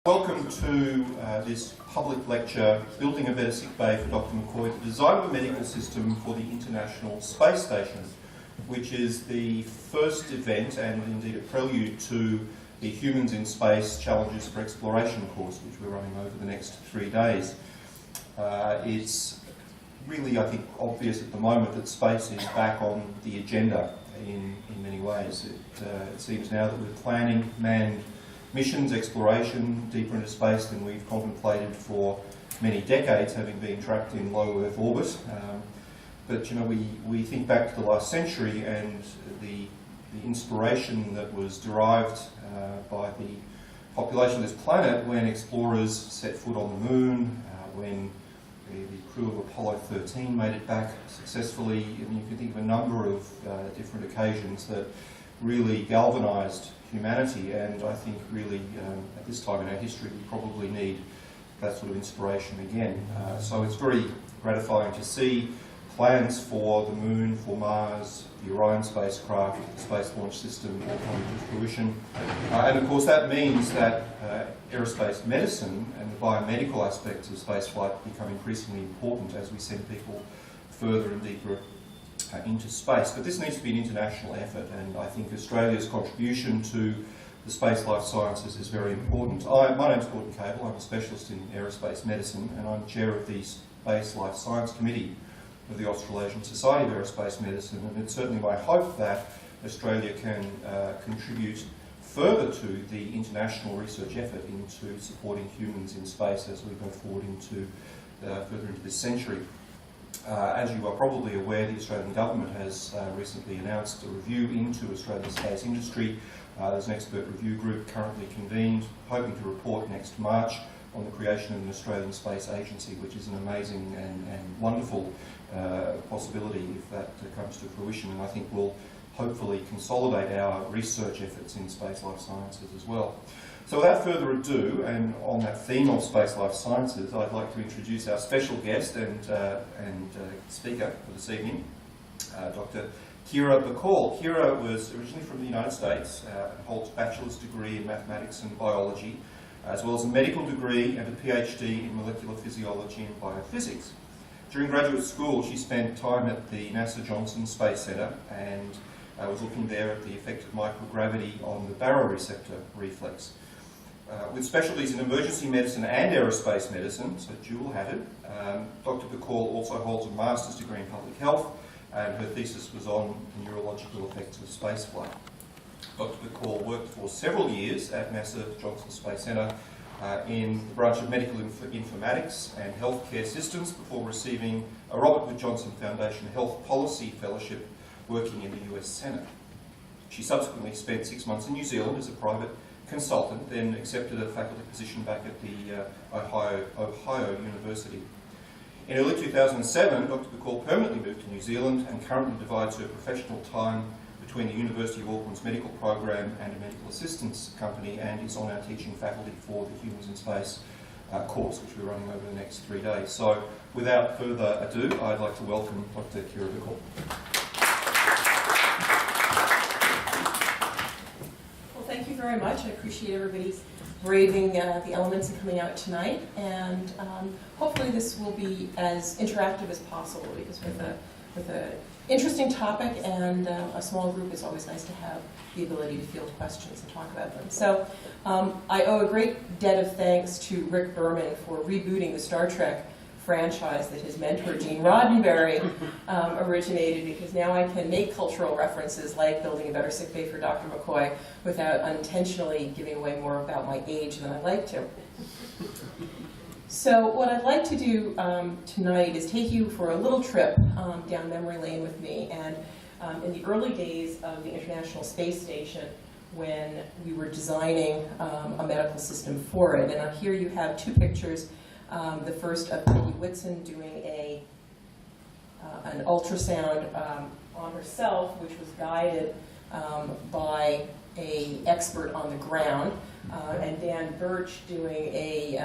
Welcome to this public lecture, Building a Better Sickbay for Dr. McCoy, the design of a medical system for the International Space Station, which is the first event and indeed a prelude to the Humans in Space Challenges for Exploration course, which we're running over the next 3 days. It's really, I think, obvious at the moment that space is back on the agenda in many ways. It seems now that we're planning manned missions, exploration, deeper into space than we've contemplated for many decades, having been trapped in low Earth orbit. But you know, we think back to the last century and the inspiration that was derived by the population of this planet when explorers set foot on the moon, when the crew of Apollo 13 made it back successfully, and you can think of a number of different occasions that really galvanised humanity, and I think really at this time in our history we probably need that sort of inspiration again. So it's very gratifying to see plans for the Moon, for Mars, the Orion spacecraft, the Space Launch System all coming to fruition. And of course that means that aerospace medicine and the biomedical aspects of spaceflight become increasingly important as we send people further and deeper into space. But this needs to be an international effort, and I think Australia's contribution to the space life sciences is very important. My name's Gordon Cable, I'm a specialist in aerospace medicine, and I'm chair of the Space Life Science Committee of the Australasian Society of Aerospace Medicine, and it's certainly my hope that Australia can contribute further to the international research effort into supporting humans in space as we go forward into further into this century. As you are probably aware, the Australian Government has recently announced a review into Australia's space industry. There's an expert review group currently convened, hoping to report next March on the creation of an Australian Space Agency, which is an amazing and wonderful possibility if that comes to fruition, and I think will hopefully consolidate our research efforts in space life sciences as well. So without further ado, and on that theme of space life sciences, I'd like to introduce our special guest and speaker for this evening, Dr. Kira Bacal. Kira was originally from the United States and holds a bachelor's degree in mathematics and biology, as well as a medical degree and a PhD in molecular physiology and biophysics. During graduate school, she spent time at the NASA Johnson Space Center and was looking there at the effect of microgravity on the baroreceptor reflex. With specialties in emergency medicine and aerospace medicine, so dual-hatted, Dr. Bacal also holds a master's degree in public health, and her thesis was on the neurological effects of spaceflight. Dr. Bacal worked for several years at NASA Johnson Space Center in the branch of medical informatics and healthcare systems before receiving a Robert Wood Johnson Foundation Health Policy Fellowship working in the US Senate. She subsequently spent 6 months in New Zealand as a private consultant, then accepted a faculty position back at the Ohio University. In early 2007, Dr. Bacal permanently moved to New Zealand and currently divides her professional time between the University of Auckland's medical program and a medical assistance company, and is on our teaching faculty for the Humans in Space course, which we're running over the next 3 days. So without further ado, I'd like to welcome Dr. Kira Bacal. Thank you very much. I appreciate everybody's braving the elements and coming out tonight, and hopefully this will be as interactive as possible, because with an interesting topic and a small group, it's always nice to have the ability to field questions and talk about them. So I owe a great debt of thanks to Rick Berman for rebooting the Star Trek franchise that his mentor Gene Roddenberry originated, because now I can make cultural references like building a better sickbay for Dr. McCoy without unintentionally giving away more about my age than I'd like to. So what I'd like to do tonight is take you for a little trip down memory lane with me, and in the early days of the International Space Station, when we were designing a medical system for it. And here you have two pictures. The first of Peggy Whitson doing an ultrasound on herself, which was guided by an expert on the ground, and Dan Birch doing a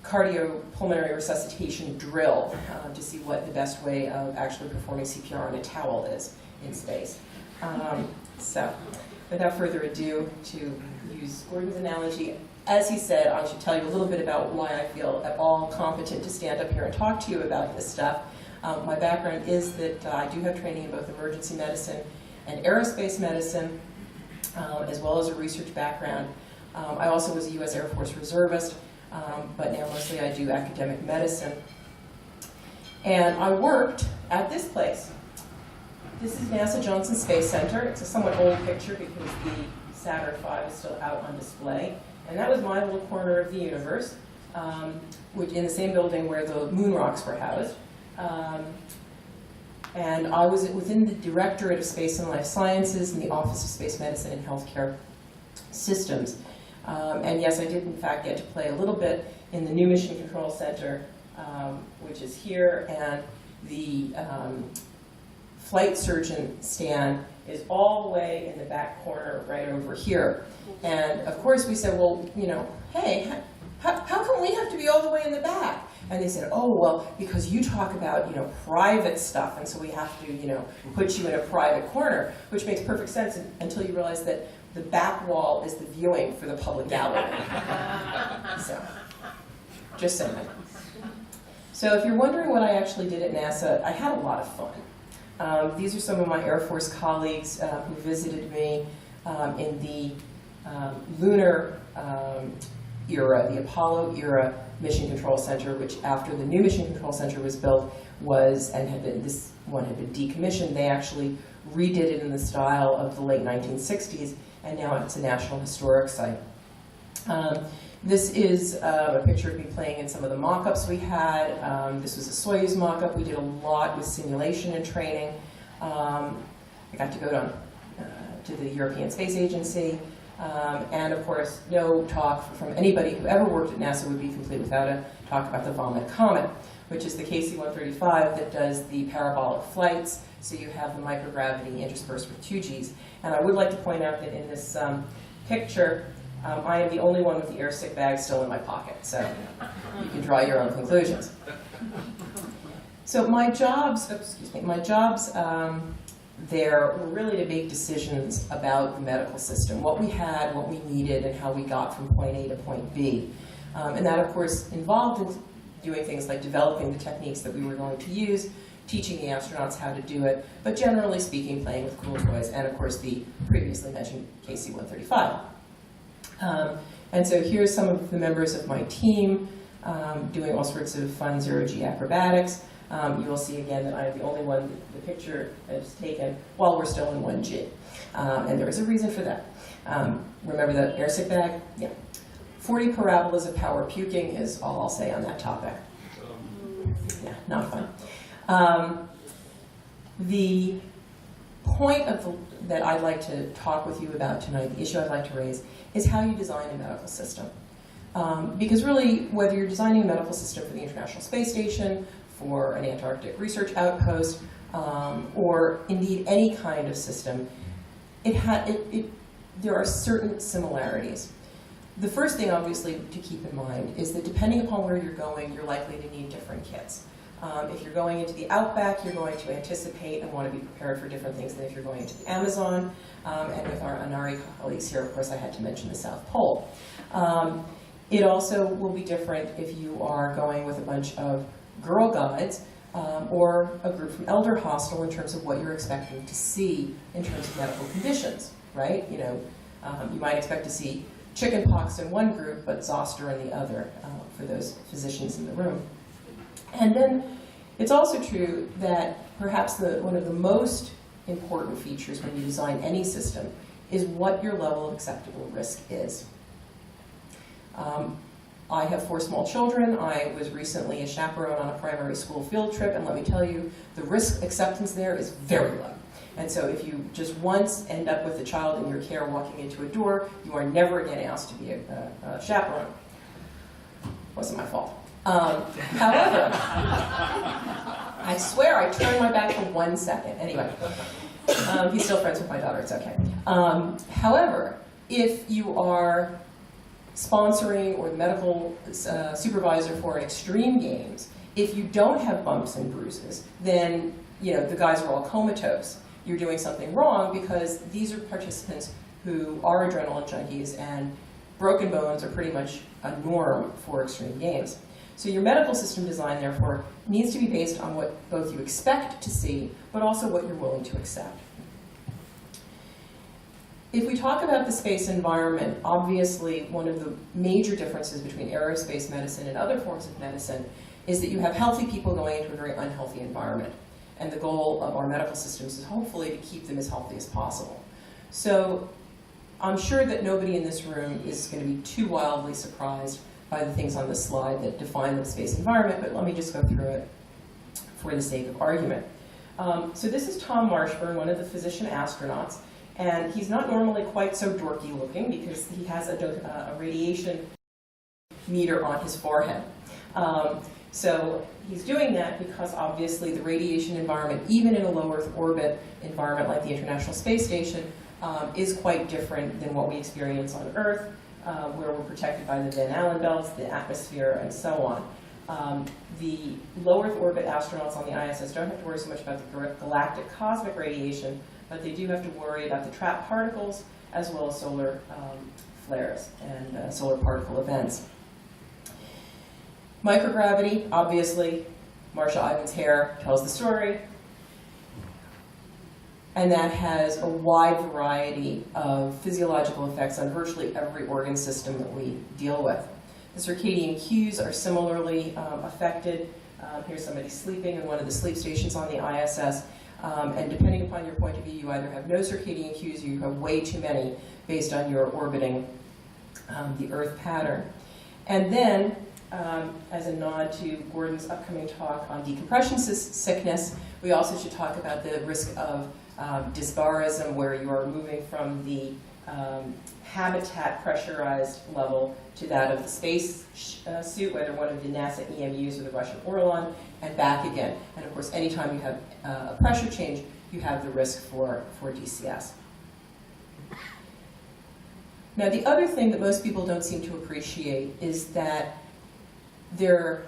cardiopulmonary resuscitation drill to see what the best way of actually performing CPR on a towel is in space. without further ado, to use Gordon's analogy, as he said, I should tell you a little bit about why I feel at all competent to stand up here and talk to you about this stuff. My background is that I do have training in both emergency medicine and aerospace medicine, as well as a research background. I also was a U.S. Air Force reservist, but now mostly I do academic medicine. And I worked at this place. This is NASA Johnson Space Center. It's a somewhat old picture because the Saturn V is still out on display. And that was my little corner of the universe, which in the same building where the moon rocks were housed. And I was within the Directorate of Space and Life Sciences in the Office of Space Medicine and Healthcare Systems. And yes, I did in fact get to play a little bit in the new Mission Control Center, which is here, and the flight surgeon stand is all the way in the back corner right over here. And of course we said, well, you know, hey, how come we have to be all the way in the back? And they said, oh, well, because you talk about, you know, private stuff, and so we have to, you know, put you in a private corner, which makes perfect sense until you realize that the back wall is the viewing for the public gallery. So, just saying. So if you're wondering what I actually did at NASA, I had a lot of fun. These are some of my Air Force colleagues who visited me in the lunar era, the Apollo era Mission Control Center, which after the new Mission Control Center was built this one had been decommissioned. They actually redid it in the style of the late 1960s, and now it's a National Historic Site. This is a picture of me playing in some of the mock-ups we had. This was a Soyuz mock-up. We did a lot with simulation and training. I got to go to the European Space Agency. And of course, no talk from anybody who ever worked at NASA would be complete without a talk about the Vomit Comet, which is the KC-135 that does the parabolic flights. So you have the microgravity interspersed with 2Gs. And I would like to point out that in this picture, I am the only one with the air sick bag still in my pocket. So you can draw your own conclusions. So my jobs there were really to make decisions about the medical system, what we had, what we needed, and how we got from point A to point B. And that, of course, involved in doing things like developing the techniques that we were going to use, teaching the astronauts how to do it, but generally speaking, playing with cool toys, and of course the previously mentioned KC-135. And so here's some of the members of my team doing all sorts of fun zero-G acrobatics. You will see again that I am the only one, the picture is taken while we're still in 1G. And there is a reason for that. Remember the air sick bag? Yeah. 40 parabolas of power puking is all I'll say on that topic. Yeah, not fun. The point that I'd like to talk with you about tonight, the issue I'd like to raise, is how you design a medical system. Because really, whether you're designing a medical system for the International Space Station, for an Antarctic research outpost, or indeed any kind of system, there are certain similarities. The first thing, obviously, to keep in mind is that depending upon where you're going, you're likely to need different kits. If you're going into the outback, you're going to anticipate and want to be prepared for different things than if you're going into the Amazon. And with our Anari colleagues here, of course, I had to mention the South Pole. It also will be different if you are going with a bunch of Girl Guides or a group from Elder Hostel in terms of what you're expecting to see in terms of medical conditions, right? You know, you might expect to see chickenpox in one group, but zoster in the other for those physicians in the room. And then it's also true that perhaps one of the most important features when you design any system is what your level of acceptable risk is. I have 4 small children. I was recently a chaperone on a primary school field trip, and let me tell you, the risk acceptance there is very low. And so if you just once end up with a child in your care walking into a door, you are never again asked to be a chaperone. Wasn't my fault. However, I swear I turned my back for 1 second. Anyway, he's still friends with my daughter, it's okay. However, if you are sponsoring or the medical supervisor for extreme games, if you don't have bumps and bruises, then the guys are all comatose. You're doing something wrong because these are participants who are adrenaline junkies, and broken bones are pretty much a norm for extreme games. So your medical system design, therefore, needs to be based on what both you expect to see, but also what you're willing to accept. If we talk about the space environment, obviously one of the major differences between aerospace medicine and other forms of medicine is that you have healthy people going into a very unhealthy environment. And the goal of our medical systems is hopefully to keep them as healthy as possible. So I'm sure that nobody in this room is going to be too wildly surprised by the things on this slide that define the space environment, but let me just go through it for the sake of argument. So this is Tom Marshburn, one of the physician astronauts, and he's not normally quite so dorky looking because he has a radiation meter on his forehead. So he's doing that because obviously the radiation environment, even in a low Earth orbit environment like the International Space Station, is quite different than what we experience on Earth, where we're protected by the Van Allen belts, the atmosphere, and so on. The low Earth orbit astronauts on the ISS don't have to worry so much about the galactic cosmic radiation, but they do have to worry about the trapped particles as well as solar flares and solar particle events. Microgravity, obviously, Marsha Ivan's hair tells the story. And that has a wide variety of physiological effects on virtually every organ system that we deal with. The circadian cues are similarly affected. Here's somebody sleeping in one of the sleep stations on the ISS. And depending upon your point of view, you either have no circadian cues or you have way too many based on your orbiting the Earth pattern. And then, as a nod to Gordon's upcoming talk on decompression sickness, we also should talk about the risk of dysbarism, where you are moving from the habitat pressurized level to that of the space suit, whether one of the NASA EMUs or the Russian Orlan, and back again. And of course, anytime you have a pressure change, you have the risk for DCS. Now, the other thing that most people don't seem to appreciate is that their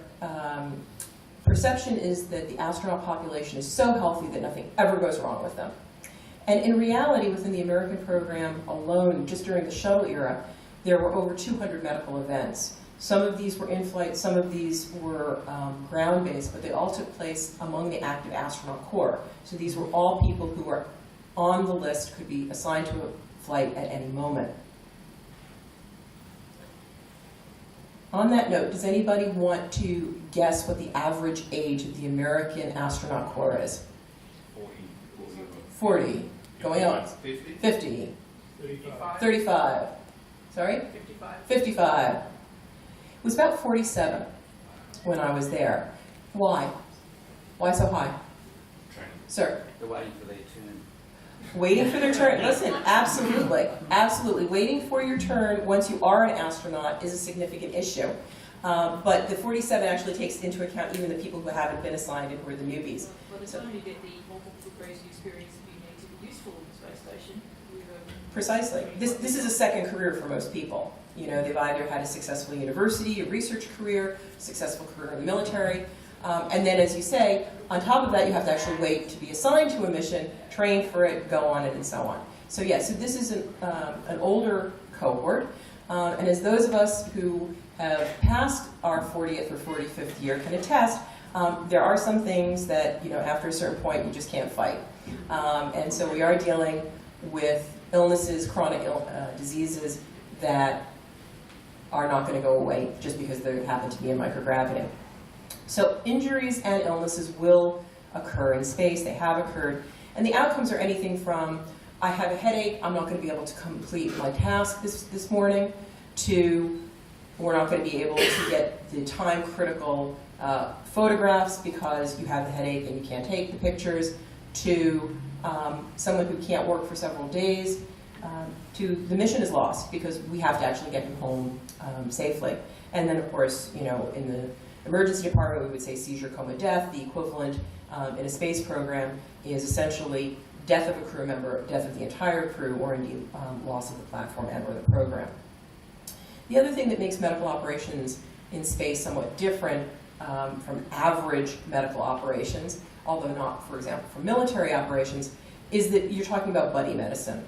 perception is that the astronaut population is so healthy that nothing ever goes wrong with them. And in reality, within the American program alone, just during the shuttle era, there were over 200 medical events. Some of these were in-flight, some of these were ground-based, but they all took place among the active astronaut corps. So these were all people who were on the list, could be assigned to a flight at any moment. On that note, does anybody want to guess what the average age of the American astronaut corps is? 40. Going on. 50. 50. 35. 35. Sorry? 55. 55. It was about 47 when I was there. Why? Why so high? Training. Sir? They're waiting for their turn. Waiting for their turn. Listen, absolutely. Absolutely. Waiting for your turn once you are an astronaut is a significant issue. But the 47 actually takes into account even the people who haven't been assigned and who are the newbies. Well, it's only that the multiple degrees of experience that you need to be useful in the space station. Precisely. This is a second career for most people. You know, they've either had a successful university, a research career, a successful career in the military, and then, as you say, on top of that, you have to actually wait to be assigned to a mission, train for it, go on it, and so on. So yeah, so this is an older cohort, and as those of us who have passed our 40th or 45th year can attest, there are some things that, you know, after a certain point, you just can't fight. And so we are dealing with illnesses, chronic diseases that are not going to go away just because they happen to be in microgravity. So injuries and illnesses will occur in space. They have occurred. And the outcomes are anything from, I have a headache, I'm not going to be able to complete my task this morning, to we're not going to be able to get the time-critical photographs because you have the headache and you can't take the pictures, to someone who can't work for several days, to the mission is lost because we have to actually get him home safely. And then, of course, you know, in the emergency department, we would say seizure, coma, death. The equivalent in a space program is essentially death of a crew member, death of the entire crew, or indeed loss of the platform and or the program. The other thing that makes medical operations in space somewhat different from average medical operations, although not, for example, from military operations, is that you're talking about buddy medicine.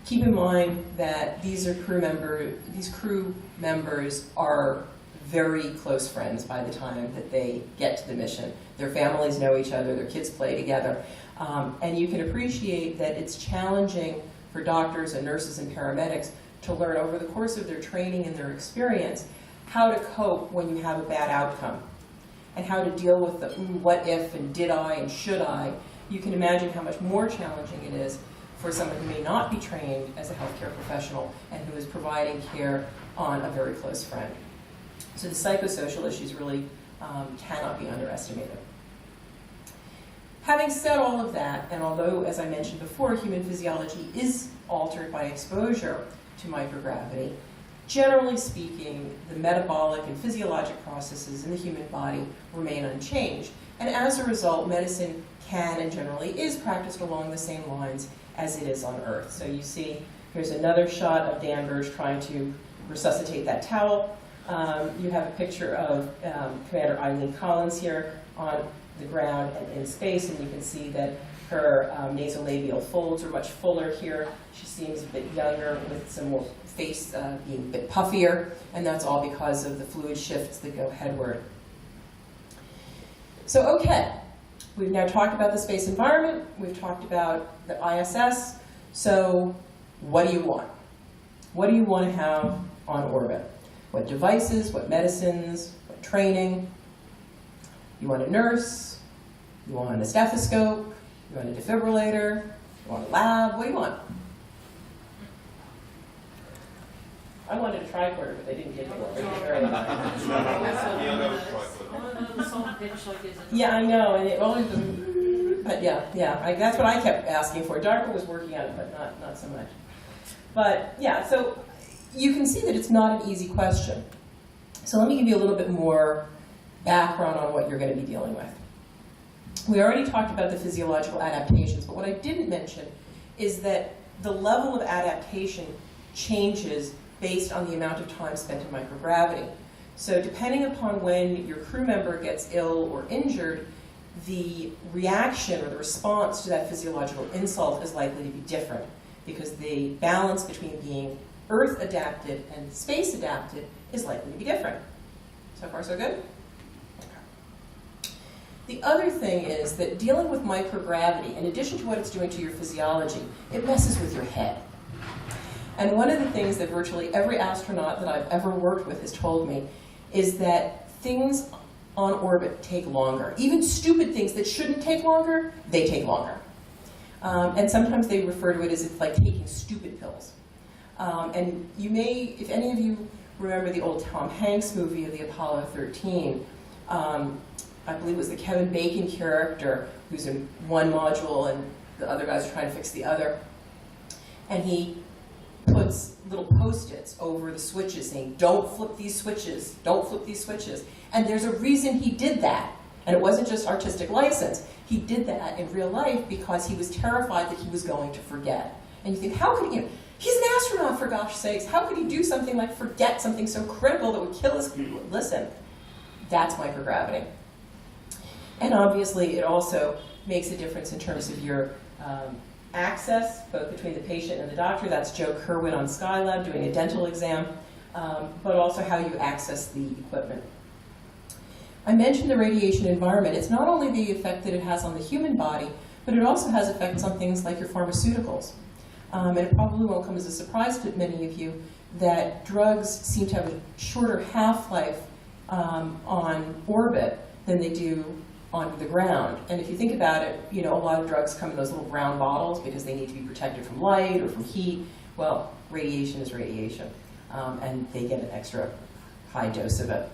keep in mind that these crew members are very close friends by the time that they get to the mission. Their families know each other, their kids play together, and you can appreciate that it's challenging for doctors and nurses and paramedics to learn over the course of their training and their experience how to cope when you have a bad outcome, and how to deal with the what if and did I and should I. You can imagine how much more challenging it is for someone who may not be trained as a healthcare professional and who is providing care on a very close friend. So the psychosocial issues really cannot be underestimated. Having said all of that, and although, as I mentioned before, human physiology is altered by exposure to microgravity, generally speaking, the metabolic and physiologic processes in the human body remain unchanged. And as a result, medicine can and generally is practiced along the same lines as it is on Earth. So you see, here's another shot of Danvers trying to resuscitate that towel. You have a picture of Commander Eileen Collins here on the ground and in space, and you can see that her nasolabial folds are much fuller here. She seems a bit younger with some more face being a bit puffier, and that's all because of the fluid shifts that go headward. So, okay, we've now talked about the space environment, we've talked about the ISS, so what do you want? What do you want to have on orbit? What devices, what medicines, what training? You want a nurse, you want a stethoscope, you want a defibrillator, you want a lab, what do you want? I wanted a tricorder, but they didn't give me one. Yeah, I know, and it always, but yeah, that's what I kept asking for. DARPA was working on it, but not so much. But yeah, so you can see that it's not an easy question. So let me give you a little bit more background on what you're going to be dealing with. We already talked about the physiological adaptations, but what I didn't mention is that the level of adaptation changes based on the amount of time spent in microgravity. So depending upon when your crew member gets ill or injured, the reaction or the response to that physiological insult is likely to be different, because the balance between being Earth adapted and space adapted is likely to be different. So far, so good? Okay. The other thing is that dealing with microgravity, in addition to what it's doing to your physiology, it messes with your head. And one of the things that virtually every astronaut that I've ever worked with has told me is that things on orbit take longer. Even stupid things that shouldn't take longer, they take longer. And sometimes they refer to it as it's like taking stupid pills. And you may, if any of you remember the old Tom Hanks movie of the Apollo 13, I believe it was the Kevin Bacon character who's in one module and the other guys are trying to fix the other. And he puts little Post-its over the switches saying, don't flip these switches, don't flip these switches. And there's a reason he did that. And it wasn't just artistic license. He did that in real life because he was terrified that he was going to forget. And you think, how could he, he's an astronaut, for gosh sakes, how could he do something like forget something so critical that would kill his, listen, that's microgravity. And obviously it also makes a difference in terms of your access, both between the patient and the doctor. That's Joe Kerwin on Skylab doing a dental exam, but also how you access the equipment. I mentioned the radiation environment. It's not only the effect that it has on the human body, but it also has effects on things like your pharmaceuticals. And it probably won't come as a surprise to many of you that drugs seem to have a shorter half-life on orbit than they do on the ground. And if you think about it, you know, a lot of drugs come in those little brown bottles because they need to be protected from light or from heat. Well, radiation is radiation, and they get an extra high dose of it.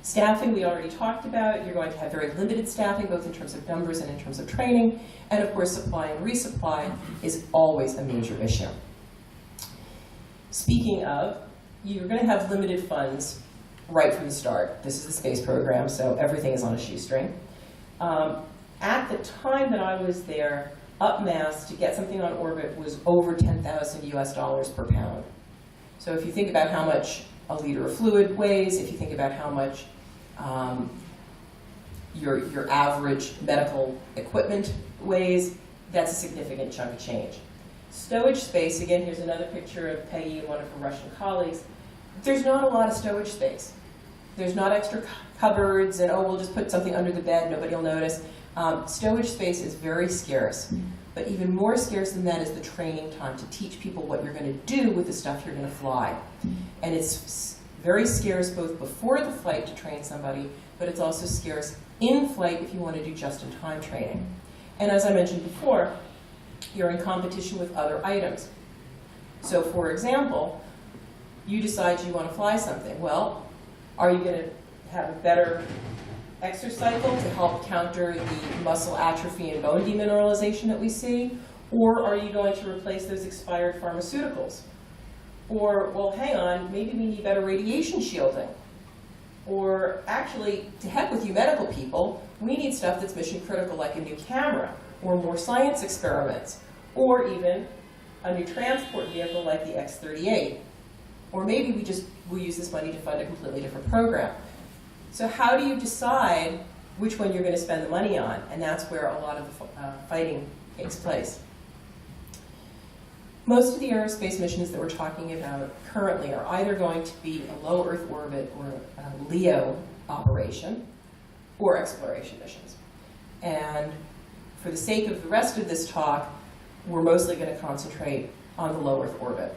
Staffing, we already talked about. You're going to have very limited staffing, both in terms of numbers and in terms of training. And of course, supply and resupply is always a major issue. Speaking of, you're going to have limited funds right from the start. This is the space program, so everything is on a shoestring. At the time that I was there, up mass to get something on orbit was over 10,000 US dollars per pound. So if you think about how much a liter of fluid weighs, if you think about how much your average medical equipment weighs, that's a significant chunk of change. Stowage space, again, here's another picture of Peggy and one of her Russian colleagues. There's not a lot of stowage space. There's not extra cupboards and, oh, we'll just put something under the bed, nobody will notice. Stowage space is very scarce. But even more scarce than that is the training time to teach people what you're going to do with the stuff you're going to fly. And it's very scarce both before the flight to train somebody, but it's also scarce in flight if you want to do just-in-time training. And as I mentioned before, you're in competition with other items. So for example, you decide you want to fly something. Well, are you going to have a better exercycle to help counter the muscle atrophy and bone demineralization that we see? Or are you going to replace those expired pharmaceuticals? Or, well, hang on, maybe we need better radiation shielding. Or actually, to heck with you medical people, we need stuff that's mission critical like a new camera, or more science experiments, or even a new transport vehicle like the X-38. Or maybe we'll use this money to fund a completely different program. So how do you decide which one you're going to spend the money on? And that's where a lot of the fighting takes place. Most of the aerospace missions that we're talking about currently are either going to be a low Earth orbit or a LEO operation, or exploration missions. And for the sake of the rest of this talk, we're mostly going to concentrate on the low Earth orbit.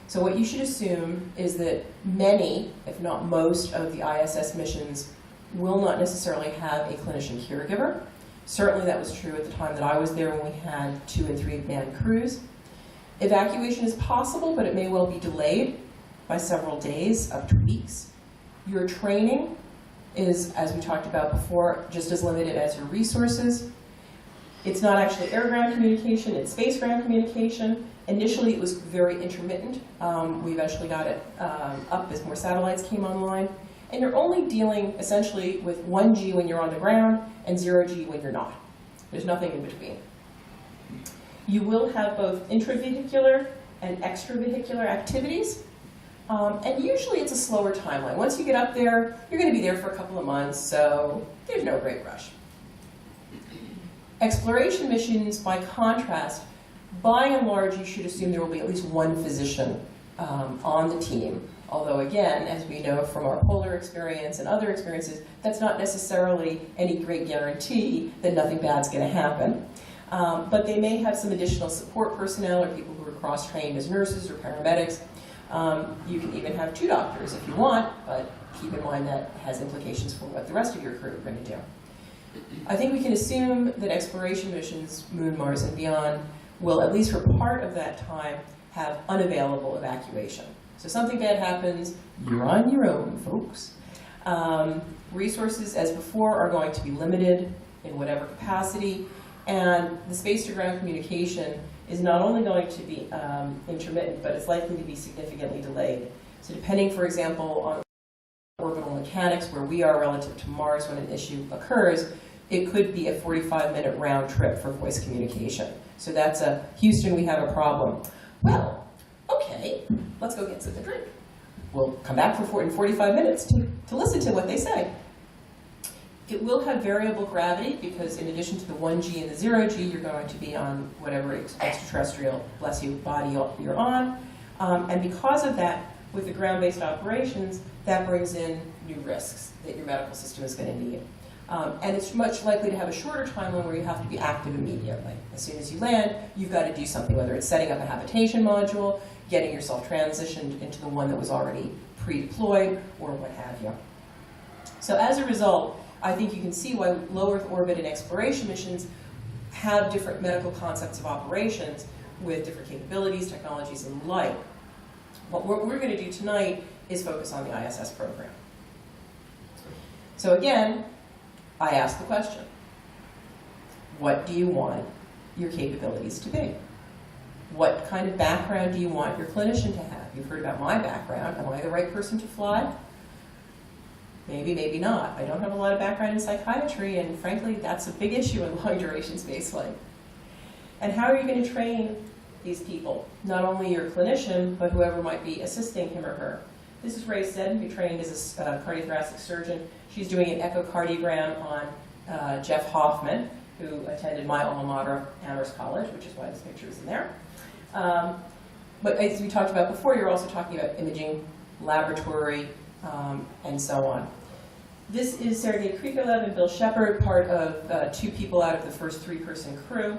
So what you should assume is that many, if not most, of the ISS missions will not necessarily have a clinician caregiver. Certainly that was true at the time that I was there when we had 2- and 3-man crews. Evacuation is possible, but it may well be delayed by several days, up to weeks. Your training is, as we talked about before, just as limited as your resources. It's not actually air-ground communication, it's space-ground communication. Initially, it was very intermittent. We eventually got it up as more satellites came online. And you're only dealing, essentially, with 1G when you're on the ground and 0G when you're not. There's nothing in between. You will have both intravehicular and extravehicular activities. And usually it's a slower timeline. Once you get up there, you're going to be there for a couple of months, so there's no great rush. Exploration missions, by contrast, by and large, you should assume there will be at least one physician on the team. Although, again, as we know from our polar experience and other experiences, that's not necessarily any great guarantee that nothing bad's going to happen. But they may have some additional support personnel or people who are cross-trained as nurses or paramedics. You can even have 2 doctors if you want, but keep in mind that has implications for what the rest of your crew are going to do. I think we can assume that exploration missions, Moon, Mars, and beyond, will, at least for part of that time, have unavailable evacuation. So something bad happens, you're on your own, folks. Resources, as before, are going to be limited in whatever capacity, and the space-to-ground communication is not only going to be intermittent, but it's likely to be significantly delayed. So depending, for example, on orbital mechanics, where we are relative to Mars when an issue occurs, it could be a 45-minute round trip for voice communication. So that's a, Houston, we have a problem. Well, okay, let's go get something to drink. We'll come back in 45 minutes to listen to what they say. It will have variable gravity because in addition to the 1G and the 0G, you're going to be on whatever extraterrestrial, bless you, body you're on. And because of that, with the ground-based operations, that brings in new risks that your medical system is going to need. And it's much likely to have a shorter timeline where you have to be active immediately. As soon as you land, you've got to do something, whether it's setting up a habitation module, getting yourself transitioned into the one that was already pre-deployed, or what have you. So as a result, I think you can see why low Earth orbit and exploration missions have different medical concepts of operations with different capabilities, technologies, and the like. What we're going to do tonight is focus on the ISS program. So again, I ask the question, what do you want your capabilities to be? What kind of background do you want your clinician to have? You've heard about my background. Am I the right person to fly? Maybe, maybe not. I don't have a lot of background in psychiatry, and frankly, that's a big issue in long-duration spaceflight. And how are you going to train these people? Not only your clinician, but whoever might be assisting him or her. This is Ray Seddon, who trained as a cardiothoracic surgeon. She's doing an echocardiogram on Jeff Hoffman, who attended my alma mater, Amherst College, which is why this picture is in there. But as we talked about before, you're also talking about imaging, laboratory, and so on. This is Sergei Krikalev and Bill Shepard, part of 2 people out of the first 3-person crew.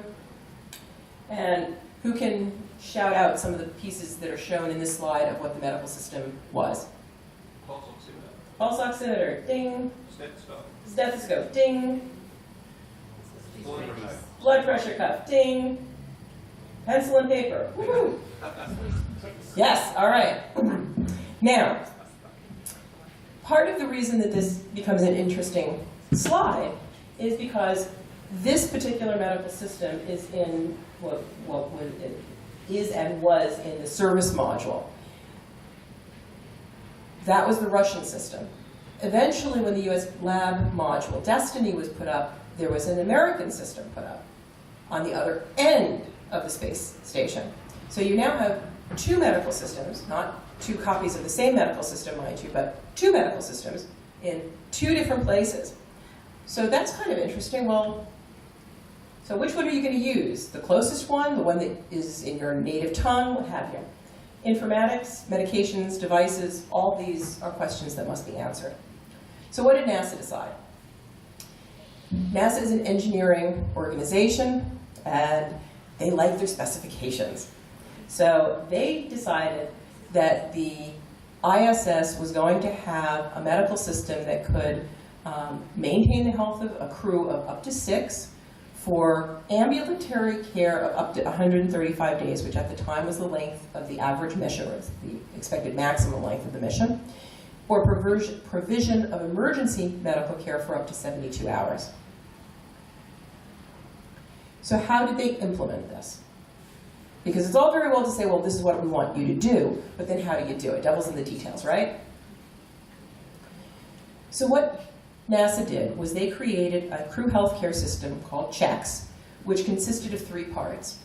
And who can shout out some of the pieces that are shown in this slide of what the medical system was? Pulse oximeter. Pulse oximeter, ding. Stethoscope. Stethoscope, ding. Blood pressure. Blood pressure cuff, ding. Pencil and paper, woohoo. Yes, all right. Now, part of the reason that this becomes an interesting slide is because this particular medical system is in what is and was in the service module. That was the Russian system. Eventually, when the US lab module, Destiny, was put up, there was an American system put up on the other end of the space station. So you now have 2 medical systems, not 2 copies of the same medical system, mind you, but 2 medical systems in 2 different places. So that's kind of interesting. Well, so which one are you going to use? The closest one, the one that is in your native tongue, what have you? Informatics, medications, devices, all these are questions that must be answered. So what did NASA decide? NASA is an engineering organization, and they like their specifications. So they decided that the ISS was going to have a medical system that could maintain the health of a crew of up to 6 for ambulatory care of up to 135 days, which at the time was the length of the average mission, or the expected maximum length of the mission, or provision of emergency medical care for up to 72 hours. So how did they implement this? Because it's all very well to say, well, this is what we want you to do, but then how do you do it? Devil's in the details, right? So what NASA did was they created a crew healthcare system called CHECS, which consisted of 3 parts.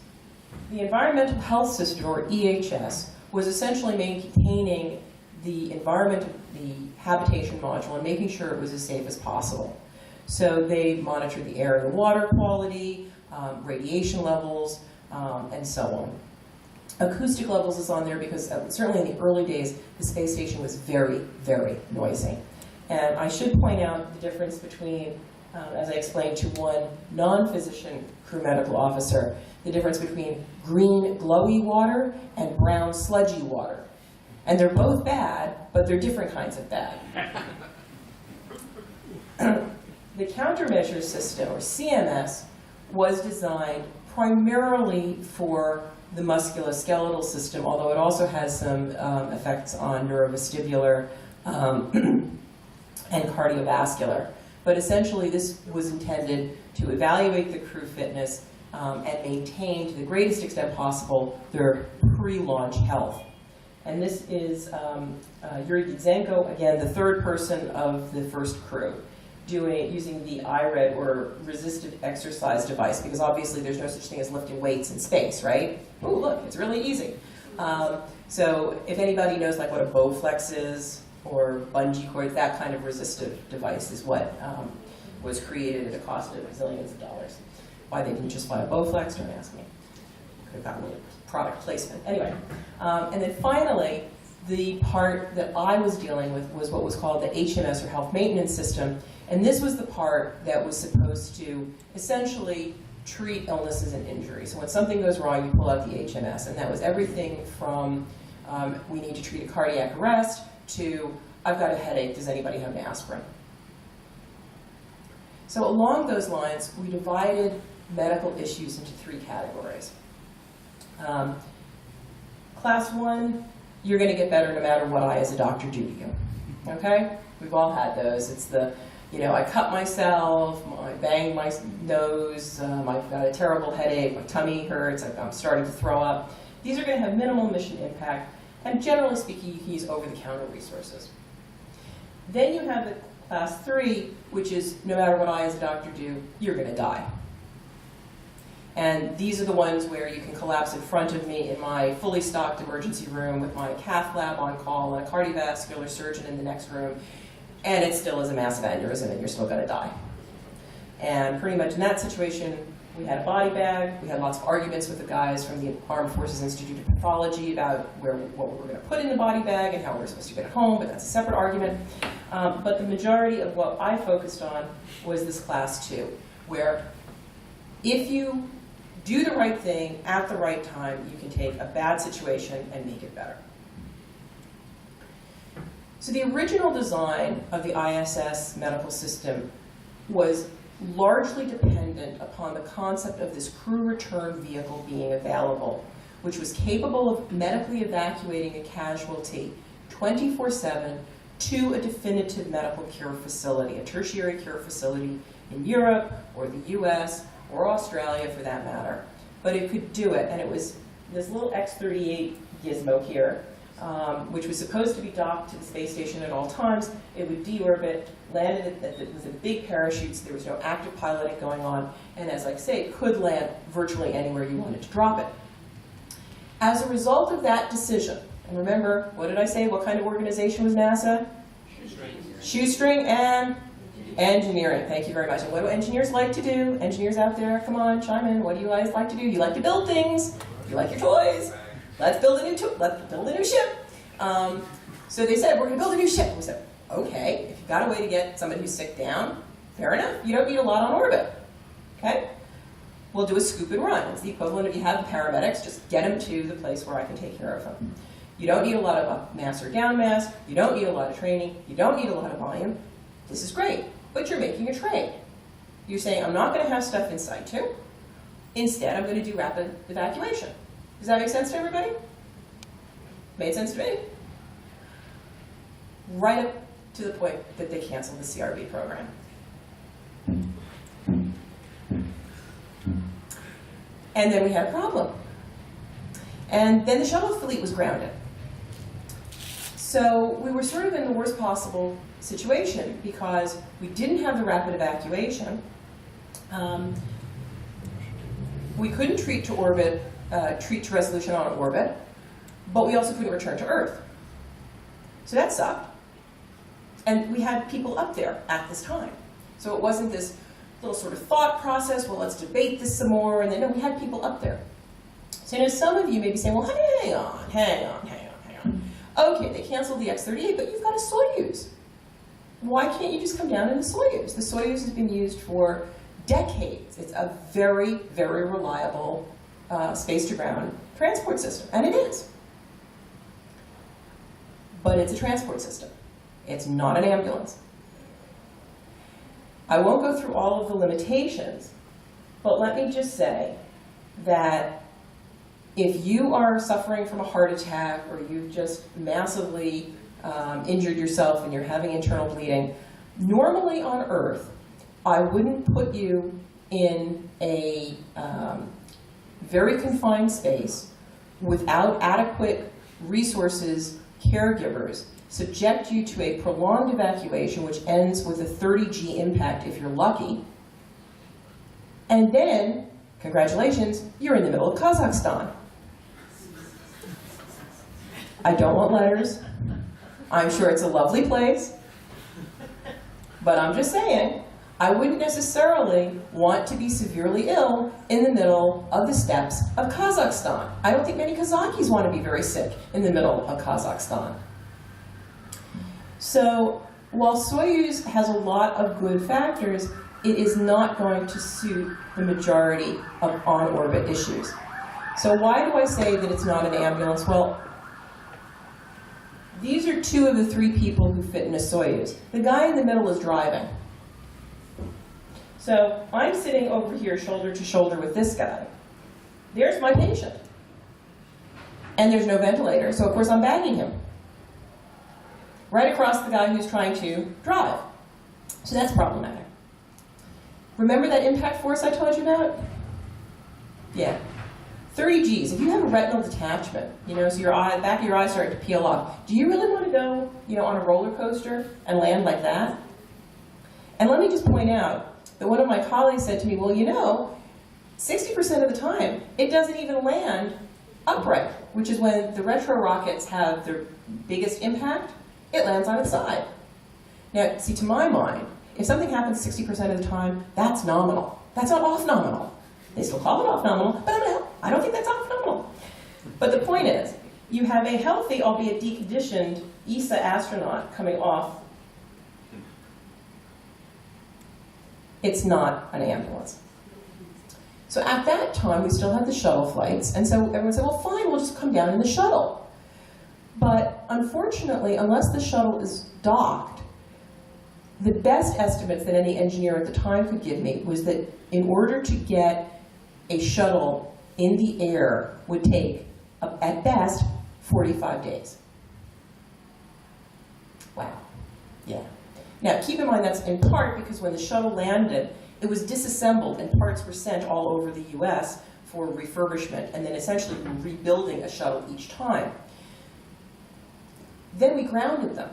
The environmental health system, or EHS, was essentially maintaining the environment, the habitation module, and making sure it was as safe as possible. So they monitored the air and the water quality, radiation levels, and so on. Acoustic levels is on there because certainly in the early days, the space station was very, very noisy. And I should point out the difference between, as I explained to one non-physician crew medical officer, the difference between green glowy water and brown sludgy water. And they're both bad, but they're different kinds of bad. The countermeasure system, or CMS, was designed primarily for the musculoskeletal system, although it also has some effects on neurovestibular and cardiovascular. But essentially, this was intended to evaluate the crew fitness and maintain, to the greatest extent possible, their pre-launch health. And this is Yuri Gidzenko, again, the 3rd person of the first crew, using the IRED, or resisted exercise device, because obviously there's no such thing as lifting weights in space, right? Oh, look, it's really easy. So if anybody knows like what a Bowflex is, or bungee cord, that kind of resistive device is what was created at a cost of zillions of dollars. Why they didn't just buy a Bowflex, don't ask me. Could have gotten a product placement. Anyway, and then finally, the part that I was dealing with was what was called the HMS, or Health Maintenance System. And this was the part that was supposed to essentially treat illnesses and injuries. So when something goes wrong, you pull out the HMS. And that was everything from we need to treat a cardiac arrest to I've got a headache, does anybody have an aspirin? So along those lines, we divided medical issues into 3 categories. Class 1, you're going to get better no matter what I as a doctor do to you. Okay? We've all had those. It's the, I cut myself, I banged my nose, I've got a terrible headache, my tummy hurts, I'm starting to throw up. These are going to have minimal mission impact, and generally speaking, you can use over-the-counter resources. Then you have the class 3, which is no matter what I as a doctor do, you're going to die. And these are the ones where you can collapse in front of me in my fully stocked emergency room with my cath lab on call and a cardiovascular surgeon in the next room, and it still is a massive aneurysm and you're still going to die. And pretty much in that situation, We had a body bag. We had lots of arguments with the guys from the Armed Forces Institute of Pathology about what we were going to put in the body bag and how we were supposed to get it home, but that's a separate argument. But the majority of what I focused on was this class 2, where if you do the right thing at the right time, you can take a bad situation and make it better. So the original design of the ISS medical system was largely dependent upon the concept of this crew return vehicle being available, which was capable of medically evacuating a casualty 24/7 to a definitive medical cure facility, a tertiary cure facility in Europe or the US or Australia for that matter. But it could do it, and it was this little X-38 gizmo here, which was supposed to be docked to the space station at all times. It would deorbit, landed with a big parachutes. There was no active piloting going on, and as I say, it could land virtually anywhere you wanted to drop it. As a result of that decision, and remember, what did I say? What kind of organization was NASA? Shoestring and engineering. Thank you very much. And what do engineers like to do? Engineers out there, come on, chime in. What do you guys like to do? You like to build things. You like your toys. Let's build a new ship. So they said, we're going to build a new ship. We said, okay, if you've got a way to get somebody who's sick down, fair enough. You don't need a lot on orbit. Okay? We'll do a scoop and run. It's the equivalent of you have the paramedics, just get them to the place where I can take care of them. You don't need a lot of up mass or down mass. You don't need a lot of training. You don't need a lot of volume. This is great, but you're making a trade. You're saying, I'm not going to have stuff in situ. Instead, I'm going to do rapid evacuation. Does that make sense to everybody? Made sense to me? Right up to the point that they canceled the CRB program. And then we had a problem. And then the shuttle fleet was grounded. So we were sort of in the worst possible situation because we didn't have the rapid evacuation. We couldn't treat to orbit, treat to resolution on orbit, but we also couldn't return to Earth. So that sucked. And we had people up there at this time. So it wasn't this little sort of thought process, well, let's debate this some more, and then no, we had people up there. So now some of you may be saying, well, hang on. Okay, they canceled the X-38, but you've got a Soyuz. Why can't you just come down in the Soyuz? The Soyuz has been used for decades. It's a very, very reliable space-to-ground transport system, and it is. But it's a transport system. It's not an ambulance. I won't go through all of the limitations, but let me just say that if you are suffering from a heart attack or you've just massively injured yourself and you're having internal bleeding, normally on Earth, I wouldn't put you in a very confined space without adequate resources, caregivers, subject you to a prolonged evacuation, which ends with a 30G impact if you're lucky, and then, congratulations, you're in the middle of Kazakhstan. I don't want letters. I'm sure it's a lovely place. But I'm just saying, I wouldn't necessarily want to be severely ill in the middle of the steppes of Kazakhstan. I don't think many Kazakhis want to be very sick in the middle of Kazakhstan. So while Soyuz has a lot of good factors, it is not going to suit the majority of on-orbit issues. So why do I say that it's not an ambulance? Well, these are two of the three people who fit in a Soyuz. The guy in the middle is driving. So I'm sitting over here shoulder to shoulder with this guy. There's my patient. And there's no ventilator, so of course I'm bagging him. Right across the guy who's trying to drive. So that's problematic. Remember that impact force I told you about? Yeah. 30 Gs. If you have a retinal detachment, so your eye, back of your eye starting to peel off, do you really want to go, on a roller coaster and land like that? And let me just point out that one of my colleagues said to me, well, 60% of the time, it doesn't even land upright, which is when the retro rockets have their biggest impact. It lands on its side. Now, see, to my mind, if something happens 60% of the time, that's nominal. That's not off nominal. They still call it off-nominal, but I don't think that's off-nominal. But the point is, you have a healthy, albeit deconditioned, ESA astronaut coming off. It's not an ambulance. So at that time, we still had the shuttle flights, and so everyone said, well, fine, we'll just come down in the shuttle. But unfortunately, unless the shuttle is docked, the best estimates that any engineer at the time could give me was that in order to get a shuttle in the air would take, at best, 45 days. Wow. Yeah. Now, keep in mind that's in part because when the shuttle landed, it was disassembled and parts were sent all over the US for refurbishment and then essentially rebuilding a shuttle each time. Then we grounded them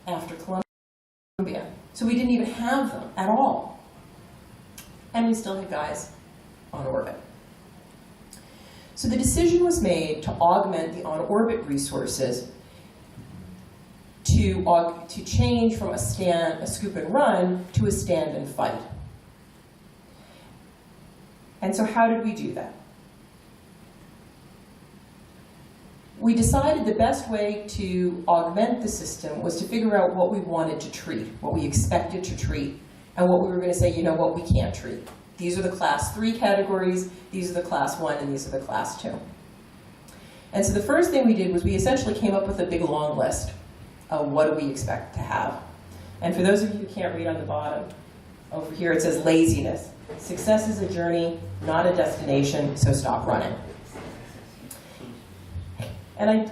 after Columbia. So we didn't even have them at all. And we still had guys on orbit. So the decision was made to augment the on-orbit resources to change from a scoop and run to a stand and fight. And so how did we do that? We decided the best way to augment the system was to figure out what we wanted to treat, what we expected to treat, and what we were going to say, you know what, we can't treat. These are the class 3 categories, these are the class 1, and these are the class 2. And so the first thing we did was we essentially came up with a big long list of what do we expect to have. And for those of you who can't read on the bottom, over here it says laziness. Success is a journey, not a destination, so stop running. And I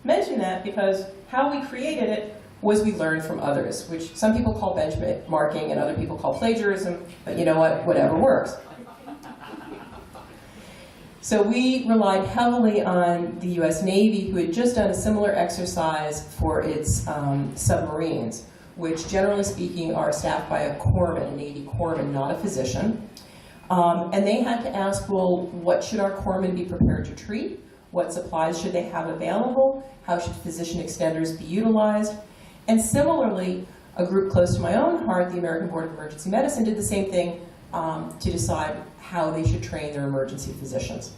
mention that because how we created it was we learned from others, which some people call benchmarking and other people call plagiarism, but you know what, whatever works. So we relied heavily on the US Navy, who had just done a similar exercise for its submarines, which generally speaking are staffed by a corpsman, a Navy corpsman, not a physician. And they had to ask, well, what should our corpsmen be prepared to treat? What supplies should they have available? How should physician extenders be utilized? And similarly, a group close to my own heart, the American Board of Emergency Medicine, did the same thing to decide how they should train their emergency physicians.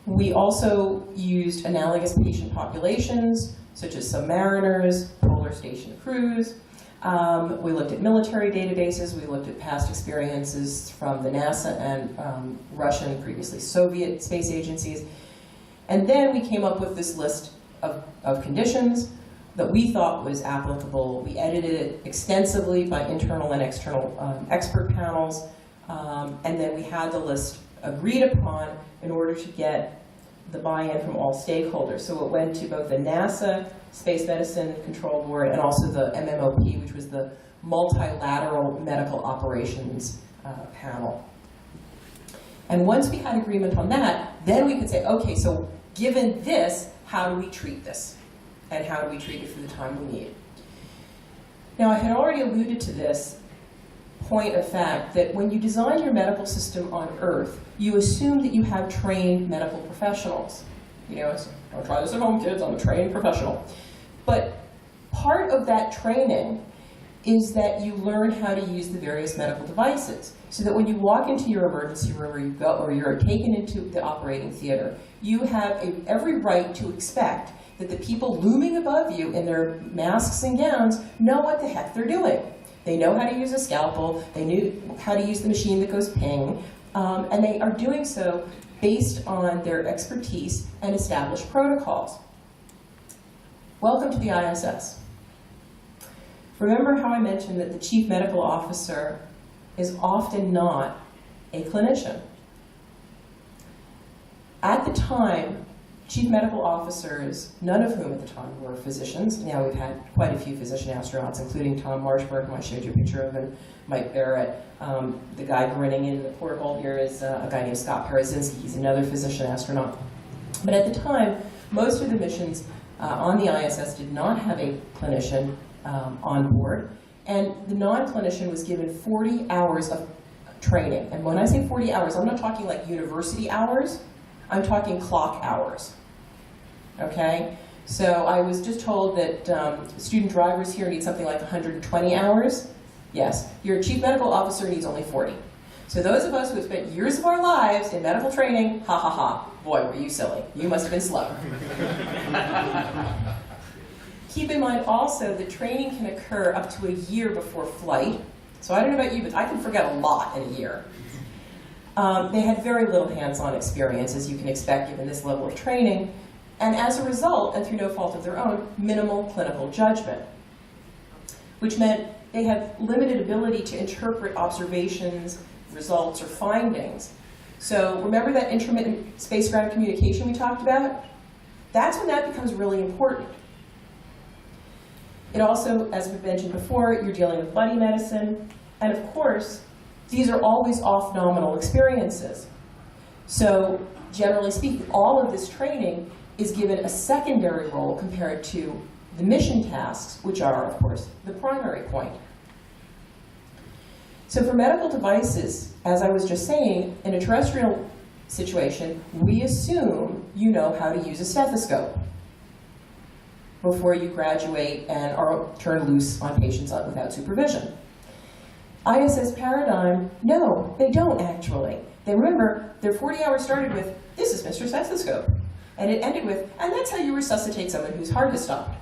We also used analogous patient populations, such as submariners, polar station crews. We looked at military databases. We looked at past experiences from the NASA and Russian, previously Soviet space agencies. And then we came up with this list of conditions that we thought was applicable. We edited it extensively by internal and external expert panels. And then we had the list agreed upon in order to get the buy-in from all stakeholders. So it went to both the NASA Space Medicine Control Board and also the MMOP, which was the Multilateral Medical Operations panel. And once we had agreement on that, then we could say, okay, so given this, how do we treat this? And how do we treat it for the time we need? Now, I had already alluded to this point of fact that when you design your medical system on Earth, you assume that you have trained medical professionals. You know, don't try this at home, kids, I'm a trained professional. But part of that training is that you learn how to use the various medical devices, so that when you walk into your emergency room or you go, or you're taken into the operating theater, you have every right to expect that the people looming above you in their masks and gowns know what the heck they're doing. They know how to use a scalpel, they knew how to use the machine that goes ping, and they are doing so based on their expertise and established protocols. Welcome to the ISS. Remember how I mentioned that the chief medical officer is often not a clinician. At the time, chief medical officers, none of whom at the time were physicians. Now we've had quite a few physician astronauts, including Tom Marshberg, who I showed you a picture of, and Mike Barrett. The guy grinning in the porthole here is a guy named Scott Parazinski. He's another physician astronaut. But at the time, most of the missions on the ISS did not have a clinician on board, and the non-clinician was given 40 hours of training. And when I say 40 hours, I'm not talking like university hours, I'm talking clock hours. Okay? So I was just told that student drivers here need something like 120 hours. Yes, your chief medical officer needs only 40. So those of us who have spent years of our lives in medical training, ha ha ha, boy, were you silly. You must have been slow. Keep in mind also that training can occur up to a year before flight. So I don't know about you, but I can forget a lot in a year. They had very little hands-on experience, as you can expect, given this level of training. And as a result, and through no fault of their own, minimal clinical judgment, which meant they had limited ability to interpret observations, results, or findings. So remember that intermittent space-ground communication we talked about? That's when that becomes really important. It also, as we mentioned before, you're dealing with buddy medicine, and of course, these are always off-nominal experiences. So generally speaking, all of this training is given a secondary role compared to the mission tasks, which are, of course, the primary point. So for medical devices, as I was just saying, in a terrestrial situation, we assume you know how to use a stethoscope before you graduate and are turned loose on patients without supervision. ISS paradigm, no, they don't actually. They remember, their 40 hours started with, this is Mr. Stethoscope. And it ended with, and that's how you resuscitate someone whose heart has stopped.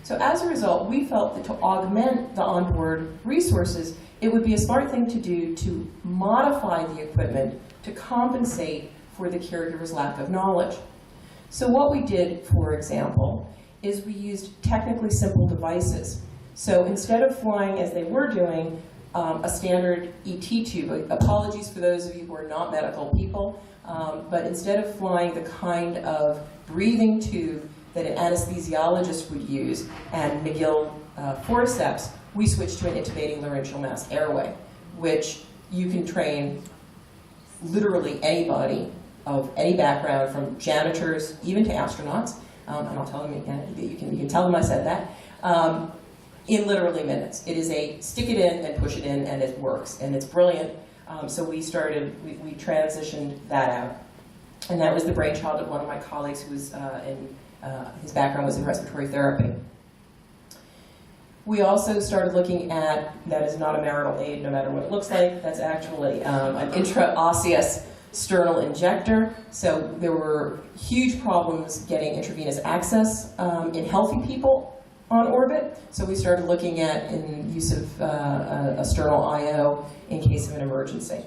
So as a result, we felt that to augment the onboard resources, it would be a smart thing to do to modify the equipment to compensate for the caregiver's lack of knowledge. So what we did, for example, is we used technically simple devices. So instead of flying, as they were doing, a standard ET tube, apologies for those of you who are not medical people, but instead of flying the kind of breathing tube that an anesthesiologist would use and McGill forceps, we switched to an intubating laryngeal mask airway, which you can train literally anybody of any background, from janitors even to astronauts, and I'll tell them again, you can tell them I said that, in literally minutes. It is a stick it in and push it in, and it works, and it's brilliant. So we transitioned that out, and that was the brainchild of one of my colleagues who was his background was in respiratory therapy. We also started looking at, that is not a marital aid, no matter what it looks like, that's actually an intraosseous sternal injector. So there were huge problems getting intravenous access in healthy people on orbit. So we started looking at in use of a sternal IO in case of an emergency.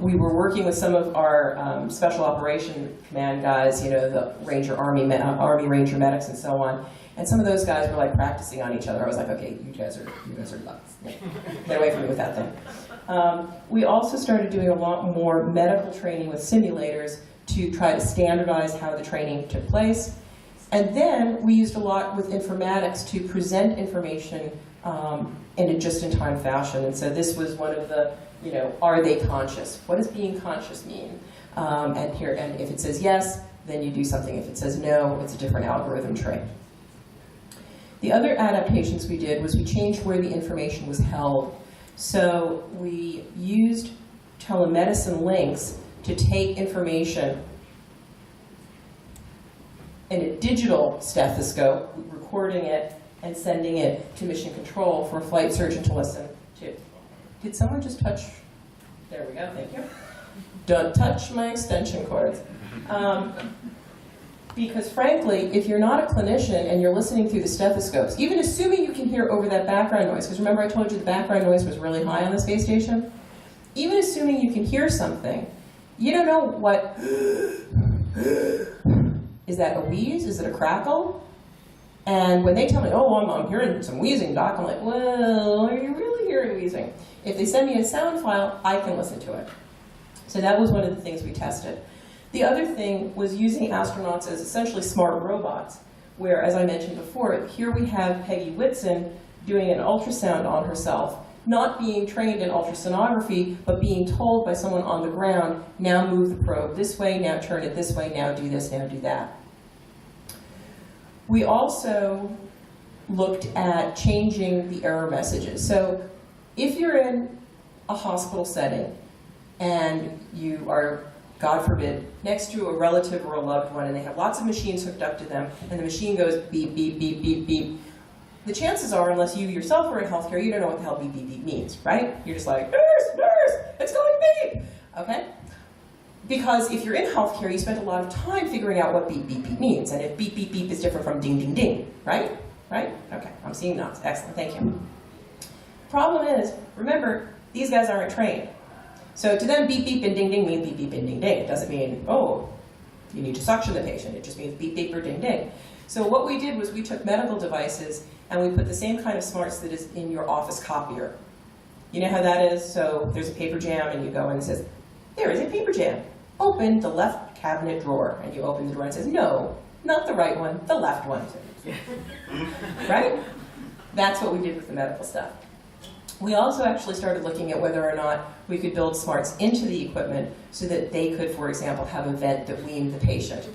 We were working with some of our Special Operation Command guys, you know, the Army Ranger medics and so on. And some of those guys were like practicing on each other. I was like, okay, you guys are nuts. Get away from me with that thing. We also started doing a lot more medical training with simulators to try to standardize how the training took place. And then we used a lot with informatics to present information in a just-in-time fashion. And so this was one of the, you know, are they conscious? What does being conscious mean? And if it says yes, then you do something. If it says no, it's a different algorithm tree. The other adaptations we did was we changed where the information was held. So we used telemedicine links to take information in a digital stethoscope, recording it and sending it to mission control for a flight surgeon to listen to. Did someone just touch? There we go, thank you. Don't touch my extension cords. Because frankly, if you're not a clinician and you're listening through the stethoscopes, even assuming you can hear over that background noise, because remember I told you the background noise was really high on the space station? Even assuming you can hear something, you don't know what, is that a wheeze? Is it a crackle? And when they tell me, oh, I'm hearing some wheezing, doc, I'm like, well, are you really hearing wheezing? If they send me a sound file, I can listen to it. So that was one of the things we tested. The other thing was using astronauts as essentially smart robots, where, as I mentioned before, here we have Peggy Whitson doing an ultrasound on herself, not being trained in ultrasonography, but being told by someone on the ground, now move the probe this way, now turn it this way, now do this, now do that. We also looked at changing the error messages. So if you're in a hospital setting and you are, God forbid, next to a relative or a loved one and they have lots of machines hooked up to them and the machine goes beep, beep, beep, beep, beep, the chances are, unless you yourself are in healthcare, you don't know what the hell beep, beep, beep means, right? You're just like, nurse, it's going beep, okay? Because if you're in healthcare, you spend a lot of time figuring out what beep, beep, beep means, and if beep, beep, beep is different from ding, ding, ding, right? Right? Okay, I'm seeing nods. Excellent, thank you. Problem is, remember, these guys aren't trained. So to them, beep, beep, and ding, ding mean beep, beep, and ding, ding. It doesn't mean, oh, you need to suction the patient. It just means beep, beep, or ding, ding. So what we did was we took medical devices and we put the same kind of smarts that is in your office copier. You know how that is? So there's a paper jam and you go and it says, there is a paper jam. Open the left cabinet drawer. And you open the drawer and it says, no, not the right one, the left one. Right? That's what we did with the medical stuff. We also actually started looking at whether or not we could build smarts into the equipment so that they could, for example, have a vent that weaned the patient.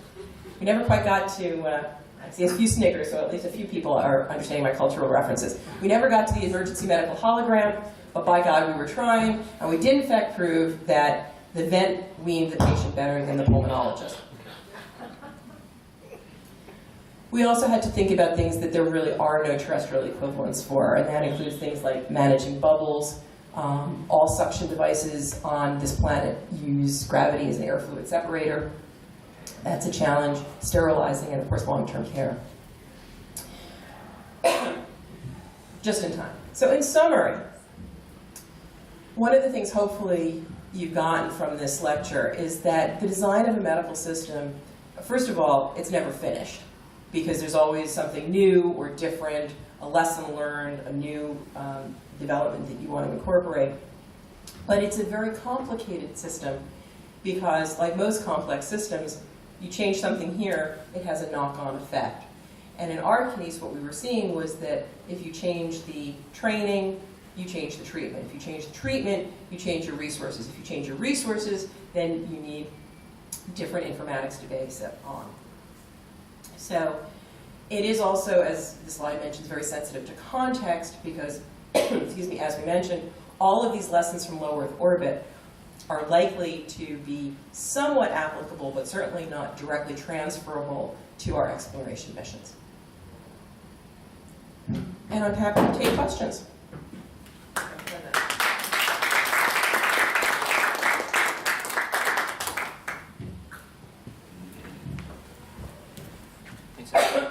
We never quite got to, I see a few snickers, so at least a few people are understanding my cultural references. We never got to the emergency medical hologram, but by God, we were trying, and we did in fact prove that the vent weaned the patient better than the pulmonologist. We also had to think about things that there really are no terrestrial equivalents for, and that includes things like managing bubbles. All suction devices on this planet use gravity as an air fluid separator. That's a challenge. Sterilizing, and of course, long-term care. Just in time. So in summary, one of the things hopefully you've gotten from this lecture is that the design of a medical system, first of all, it's never finished, because there's always something new or different, a lesson learned, a new development that you want to incorporate. But it's a very complicated system because, like most complex systems, you change something here, it has a knock-on effect. And in our case, what we were seeing was that if you change the training, you change the treatment. If you change the treatment, you change your resources. If you change your resources, then you need different informatics to base it on. So it is also, as the slide mentions, very sensitive to context because, excuse me, as we mentioned, all of these lessons from low Earth orbit are likely to be somewhat applicable, but certainly not directly transferable to our exploration missions. And I'm happy to take questions.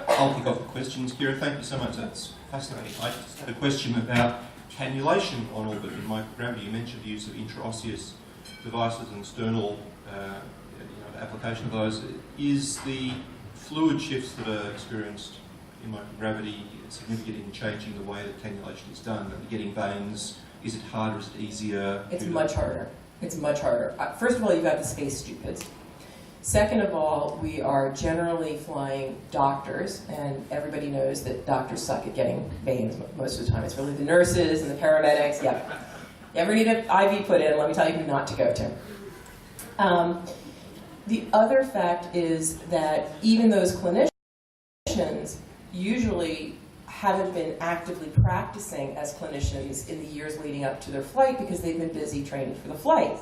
I'll kick off the questions. Kira, thank you so much. That's fascinating. I just had a question about cannulation on orbit in microgravity. You mentioned the use of intraosseous devices and sternal application of those. Is the fluid shifts that are experienced in microgravity significant in changing the way that cannulation is done? Are you getting veins? Is it harder? Is it easier? It's much harder. It's much harder. First of all, you've got the space stupids. Second of all, we are generally flying doctors, and everybody knows that doctors suck at getting veins most of the time. It's really the nurses and the paramedics. Yep. You ever need an IV put in, let me tell you who not to go to. The other fact is that even those clinicians usually haven't been actively practicing as clinicians in the years leading up to their flight because they've been busy training for the flight.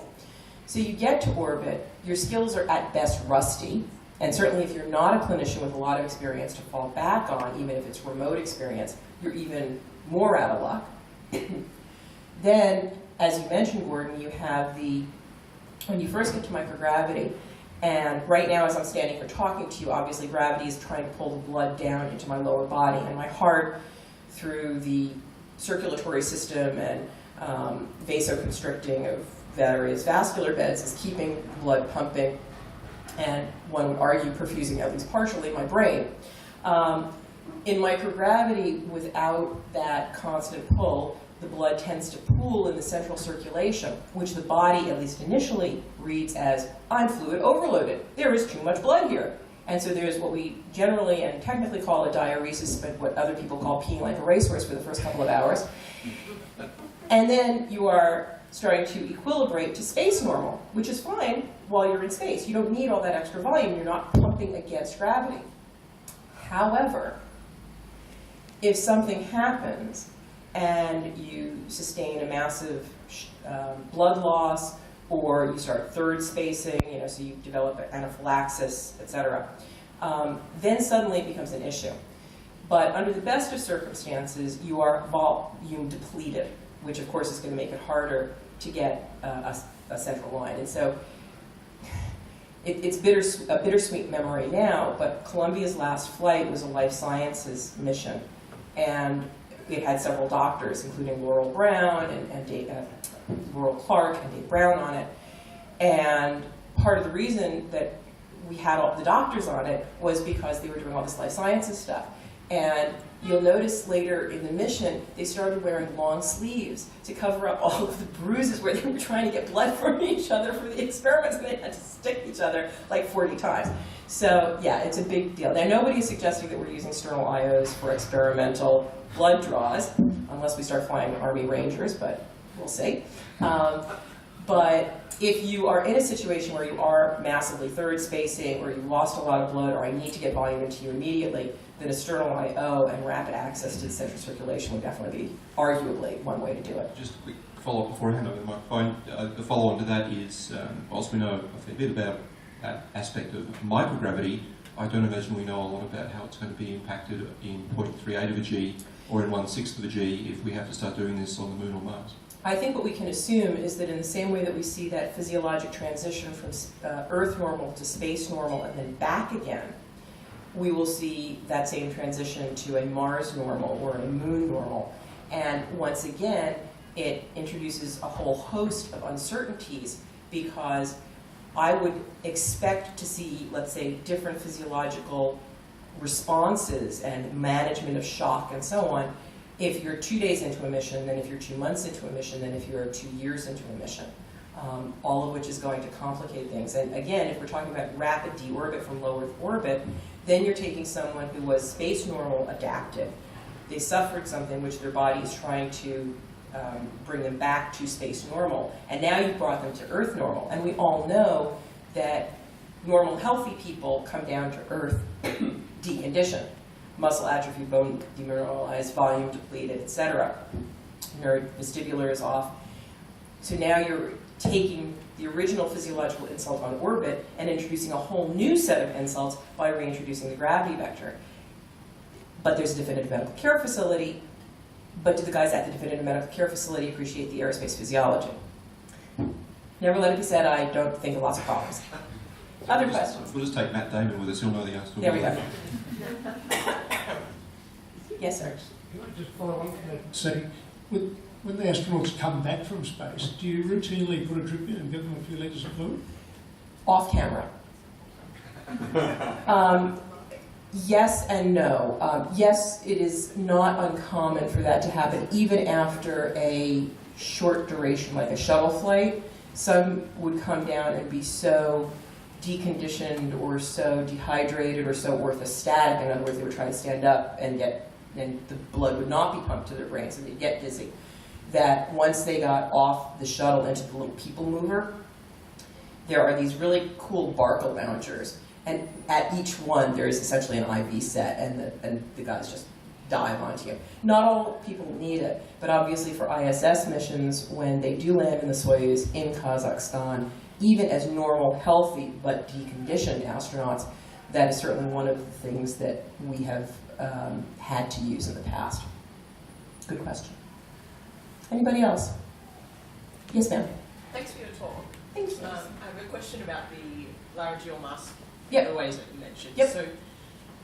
So you get to orbit, your skills are at best rusty, and certainly if you're not a clinician with a lot of experience to fall back on, even if it's remote experience, you're even more out of luck. Then, as you mentioned, Gordon, you have when you first get to microgravity, and right now as I'm standing here talking to you, obviously gravity is trying to pull the blood down into my lower body, and my heart, through the circulatory system and vasoconstricting of various vascular beds, is keeping blood pumping, and one would argue perfusing at least partially my brain. In microgravity, without that constant pull, the blood tends to pool in the central circulation, which the body, at least initially, reads as, I'm fluid overloaded. There is too much blood here. And so there's what we generally and technically call a diuresis, but what other people call peeing like a racehorse for the first couple of hours. And then you are starting to equilibrate to space normal, which is fine while you're in space. You don't need all that extra volume. You're not pumping against gravity. However, if something happens and you sustain a massive blood loss, or you start third spacing, so you develop anaphylaxis, etc., then suddenly it becomes an issue. But under the best of circumstances, you are volume depleted, which of course is going to make it harder to get a central line. And so it's a bittersweet memory now, but Columbia's last flight was a life sciences mission. And it had several doctors, including Laurel Brown and Laurel Clark and Dave Brown on it. And part of the reason that we had all the doctors on it was because they were doing all this life sciences stuff. And you'll notice later in the mission, they started wearing long sleeves to cover up all of the bruises where they were trying to get blood from each other for the experiments, and they had to stick each other like 40 times. So yeah, it's a big deal. Now nobody's suggesting that we're using sternal IOs for experimental blood draws, unless we start flying Army Rangers, but we'll see. But if you are in a situation where you are massively third spacing, or you've lost a lot of blood, or I need to get volume into you immediately, then a sternal IO and rapid access to the central circulation would definitely be, arguably, one way to do it. Just a quick follow-up before I hand over the microphone. The follow-on to that is, whilst we know a fair bit about that aspect of microgravity, I don't imagine we know a lot about how it's going to be impacted in 0.38 of a G or in 1/6 of a G if we have to start doing this on the Moon or Mars. I think what we can assume is that in the same way that we see that physiologic transition from Earth normal to space normal and then back again, we will see that same transition to a Mars normal or a Moon normal. And once again, it introduces a whole host of uncertainties, because I would expect to see, let's say, different physiological responses and management of shock and so on if you're 2 days into a mission, than if you're 2 months into a mission, than if you're 2 years into a mission. All of which is going to complicate things. And again, if we're talking about rapid deorbit from low Earth orbit, then you're taking someone who was space normal adapted. They suffered something which their body is trying to bring them back to space normal. And now you've brought them to Earth normal. And we all know that normal, healthy people come down to Earth deconditioned. Muscle atrophy, bone demineralized, volume depleted, etc. Vestibular is off. So now you're taking the original physiological insult on orbit and introducing a whole new set of insults by reintroducing the gravity vector. But there's a definitive medical care facility, but do the guys at the definitive medical care facility appreciate the aerospace physiology? Never let it be said, I don't think of lots of problems. Other questions? We'll just take Matt Damon with us, he'll know the answer. There we go. Yes, sir. Can I just follow on from that setting? When the astronauts come back from space, do you routinely put a drip in and give them a few litres of fluid? Off camera. Yes and no. Yes, it is not uncommon for that to happen even after a short duration, like a shuttle flight. Some would come down and be so deconditioned or so dehydrated or so orthostatic, in other words, they would try to stand up and the blood would not be pumped to their brains and they'd get dizzy, that once they got off the shuttle into the little people mover, there are these really cool Bacal loungers, and at each one there is essentially an IV set, and the guys just dive onto you. Not all people need it, but obviously for ISS missions, when they do land in the Soyuz in Kazakhstan, even as normal, healthy, but deconditioned astronauts, that is certainly one of the things that we have had to use in the past. Good question. Anybody else? Yes, ma'am. Thanks for your talk. Thank you. I have a question about the laryngeal mask Yep. ways that you mentioned. Yep. So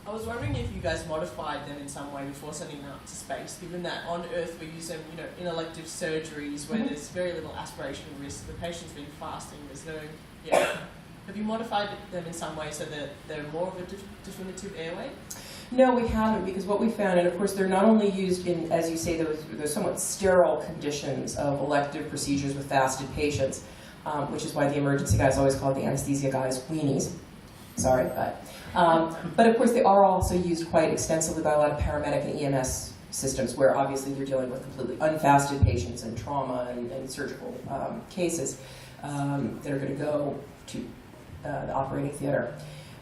I was wondering if you guys modified them in some way before sending them out to space, given that on Earth we use them, in elective surgeries where there's very little aspiration risk, the patient's been fasting, there's no, Have you modified them in some way so that they're more of a definitive airway? No, we haven't, because what we found, and of course they're not only used in, as you say, those somewhat sterile conditions of elective procedures with fasted patients, which is why the emergency guys always call the anesthesia guys weenies. Sorry, but of course they are also used quite extensively by a lot of paramedic and EMS systems, where obviously you're dealing with completely unfasted patients and trauma and surgical cases that are going to go to the operating theater.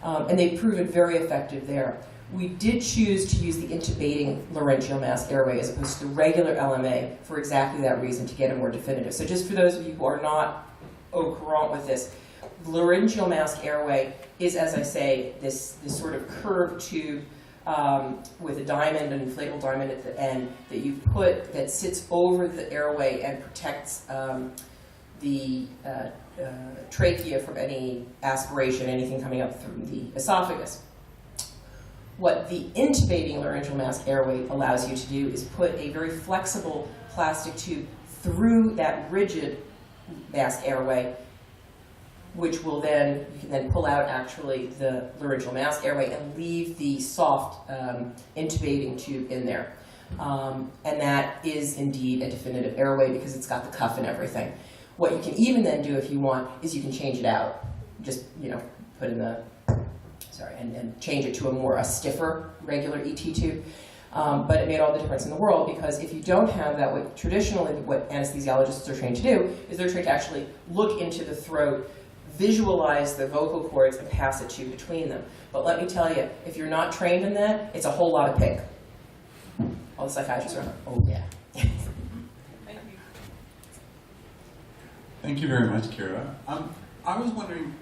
And they've proven very effective there. We did choose to use the intubating laryngeal mask airway as opposed to the regular LMA for exactly that reason, to get a more definitive. So just for those of you who are not au courant with this, the laryngeal mask airway is, as I say, this sort of curved tube with a diamond, an inflatable diamond at the end that you put that sits over the airway and protects the trachea from any aspiration, anything coming up through the esophagus. What the intubating laryngeal mask airway allows you to do is put a very flexible plastic tube through that rigid mask airway, which will then, you can then pull out actually the laryngeal mask airway and leave the soft intubating tube in there. And that is indeed a definitive airway because it's got the cuff and everything. What you can even then do if you want is you can change it out. Just, put in the, and change it to a stiffer regular ET tube. But it made all the difference in the world because if you don't have that, what anesthesiologists are trained to do is they're trained to actually look into the throat, visualize the vocal cords, and pass a tube between them. But let me tell you, if you're not trained in that, it's a whole lot of pink. All the psychiatrists are like, oh yeah. Thank you. Thank you very much, Kira. I was wondering,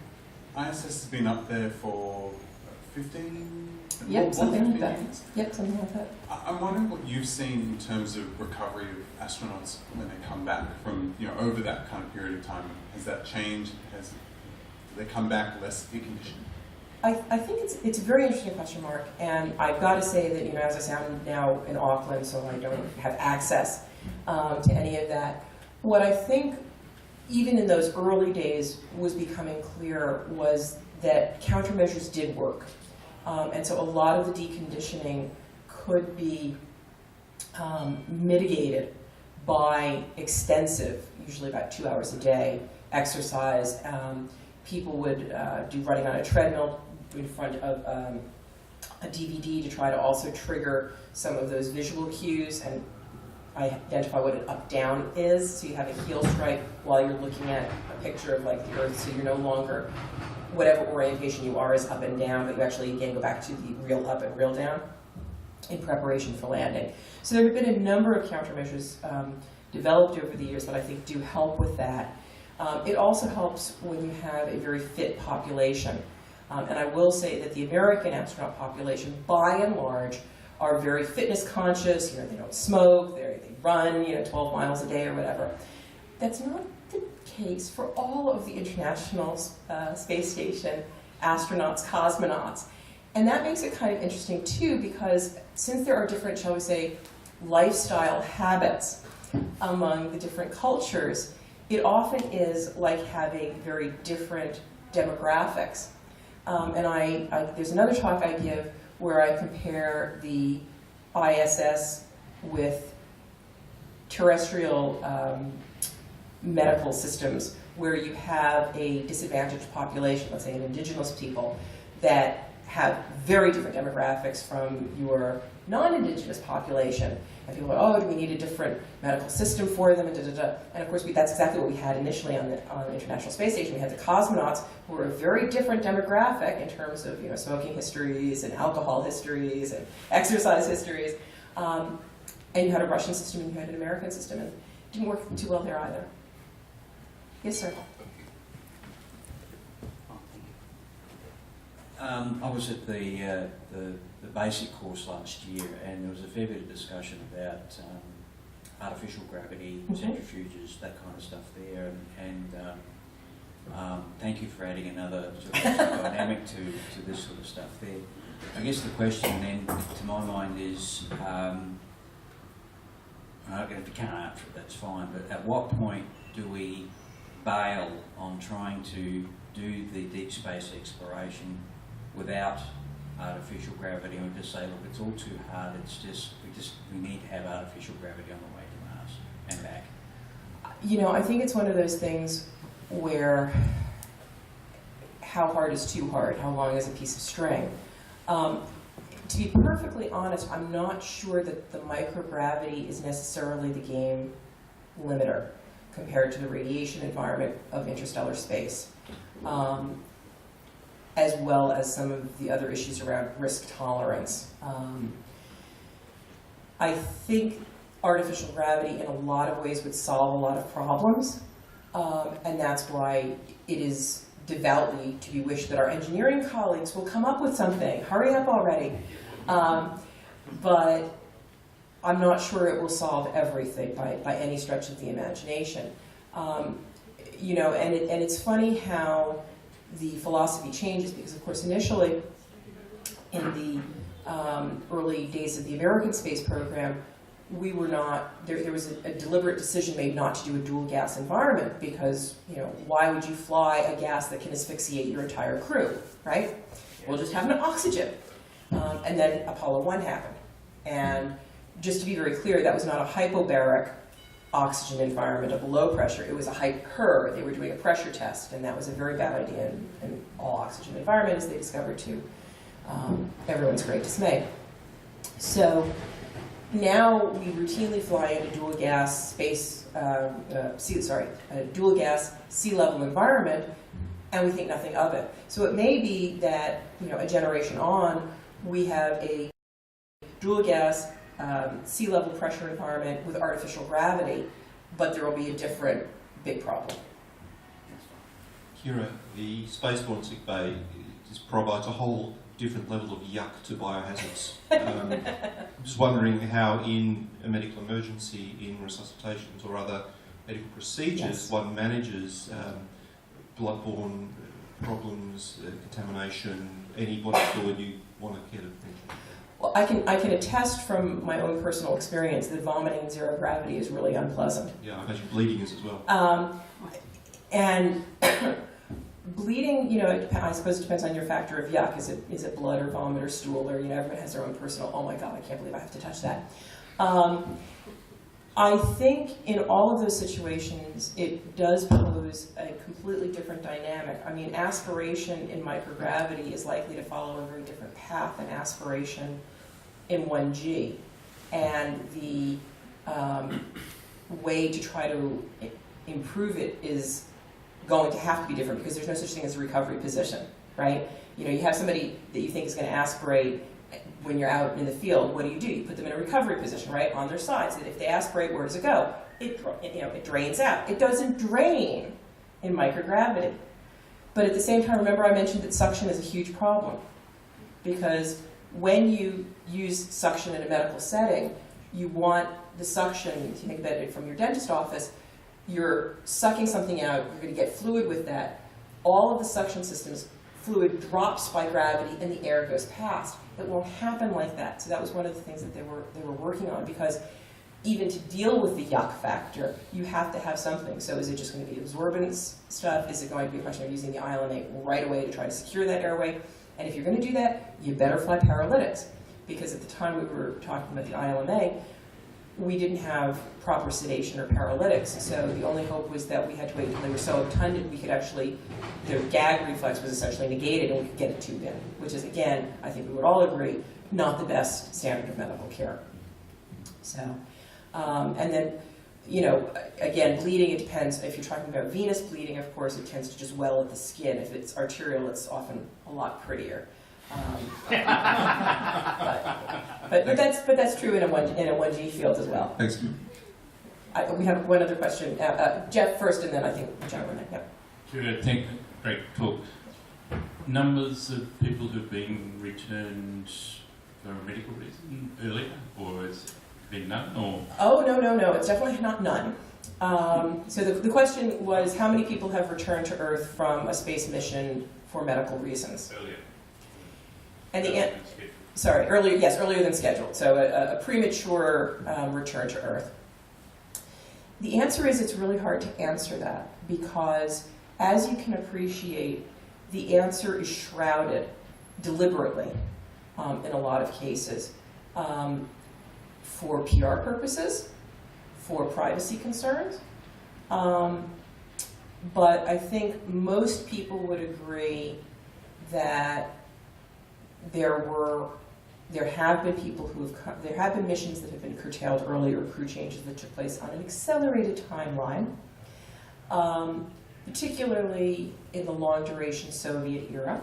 ISS has been up there for 15? Yep, something like that. Years? Yep, something like that. I'm wondering what you've seen in terms of recovery of astronauts when they come back from, over that kind of period of time. Has that changed? Do they come back less conditioned? I think it's a very interesting question, Mark, and I've got to say that, as I say, I'm now in Auckland, so I don't have access to any of that. What I think, even in those early days, was becoming clear was that countermeasures did work. And so a lot of the deconditioning could be mitigated by extensive, usually about 2 hours a day, exercise. People would do running on a treadmill in front of a DVD to try to also trigger some of those visual cues and identify what an up-down is. So you have a heel strike while you're looking at a picture of like the Earth, so you're no longer, whatever orientation you are is up and down, but you actually again go back to the real up and real down in preparation for landing. So there have been a number of countermeasures developed over the years that I think do help with that. It also helps when you have a very fit population. And I will say that the American astronaut population, by and large, are very fitness conscious. They don't smoke, they run 12 miles a day or whatever. That's not the case for all of the International Space Station astronauts, cosmonauts. And that makes it kind of interesting too, because since there are different, shall we say, lifestyle habits among the different cultures, it often is like having very different demographics. And there's another talk I give where I compare the ISS with terrestrial medical systems where you have a disadvantaged population, let's say an indigenous people, that have very different demographics from your non-indigenous population. And people go, oh, do we need a different medical system for them? And of course, that's exactly what we had initially on the International Space Station. We had the cosmonauts who were a very different demographic in terms of smoking histories and alcohol histories and exercise histories. And you had a Russian system and you had an American system, and it didn't work too well there either. Yes, sir. I was at the basic course last year, and there was a fair bit of discussion about artificial gravity, centrifuges, that kind of stuff there, and thank you for adding another sort of dynamic to this sort of stuff there. I guess the question then, to my mind, is, if you can't answer it, that's fine, but at what point do we bail on trying to do the deep space exploration without artificial gravity, and we just say, look, it's all too hard, we need to have artificial gravity on the way to Mars and back? I think it's one of those things where how hard is too hard? How long is a piece of string? To be perfectly honest, I'm not sure that the microgravity is necessarily the game limiter compared to the radiation environment of interstellar space, as well as some of the other issues around risk tolerance. I think artificial gravity in a lot of ways would solve a lot of problems, and that's why it is devoutly to be wished that our engineering colleagues will come up with something. Hurry up already. But I'm not sure it will solve everything by any stretch of the imagination. You know, and it's funny how the philosophy changes, because of course initially in the early days of the American space program, we were not, there was a deliberate decision made not to do a dual gas environment, because, you know, why would you fly a gas that can asphyxiate your entire crew, right? We'll just have an oxygen. And then Apollo 1 happened. And just to be very clear, that was not a hypobaric oxygen environment of low pressure. It was a hyper. They were doing a pressure test, and that was a very bad idea in all oxygen environments, they discovered, to everyone's great dismay. So now we routinely fly in a dual gas dual gas sea level environment, and we think nothing of it. So it may be that, you know, a generation on, we have a dual gas sea level pressure environment with artificial gravity, but there will be a different big problem. Kira, the spaceborne sickbay provides a whole different level of yuck to biohazards. I'm just wondering how, in a medical emergency, in resuscitations or other medical procedures, Yes. one manages bloodborne problems, contamination, any body fluid you want to care to mention. Well, I can attest from my own personal experience that vomiting in zero gravity is really unpleasant. Yeah, I imagine bleeding is as well. And bleeding, you know, I suppose it depends on your factor of yuck. Is it blood or vomit or stool, or, you know, everyone has their own personal, oh my God, I can't believe I have to touch that. I think in all of those situations, it does pose a completely different dynamic. I mean, aspiration in microgravity is likely to follow a very different path than aspiration in 1G. And the way to try to improve it is going to have to be different, because there's no such thing as a recovery position, right? You know, you have somebody that you think is going to aspirate when you're out in the field. What do? You put them in a recovery position, right, on their sides. That if they aspirate, where does it go? It drains out. It doesn't drain in microgravity. But at the same time, remember I mentioned that suction is a huge problem, because when you use suction in a medical setting, you want the suction, if you think about it from your dentist office, you're sucking something out, you're going to get fluid with that. All of the suction systems, fluid drops by gravity and the air goes past. It won't happen like that. So that was one of the things that they were working on, because even to deal with the yuck factor, you have to have something. So is it just going to be absorbance stuff? Is it going to be a question of using the ILM-8 right away to try to secure that airway? And if you're going to do that, you better fly paralytics, because at the time we were talking about the ILM-8, we didn't have proper sedation or paralytics, so the only hope was that we had to wait until they were so obtunded we could actually, their gag reflex was essentially negated and we could get a tube in, which is, again, I think we would all agree, not the best standard of medical care. So, and then, you know, again, bleeding, it depends. If you're talking about venous bleeding, of course, it tends to just well at the skin. If it's arterial, it's often a lot prettier. But that's true in a 1G field as well. Thanks. We have one other question. Jeff first, and then I think John. Yeah. Sure, thank you. Great talk. Numbers of people who've been returned for a medical reason earlier, or has it been none? Or Oh, no. It's definitely not none. So the question was, how many people have returned to Earth from a space mission for medical reasons? earlier? And earlier than scheduled. So a premature return to Earth. The answer is it's really hard to answer that, because as you can appreciate, the answer is shrouded deliberately in a lot of cases for PR purposes, for privacy concerns. But I think most people would agree that there have been people there have been missions that have been curtailed earlier, crew changes that took place on an accelerated timeline, particularly in the long-duration Soviet era,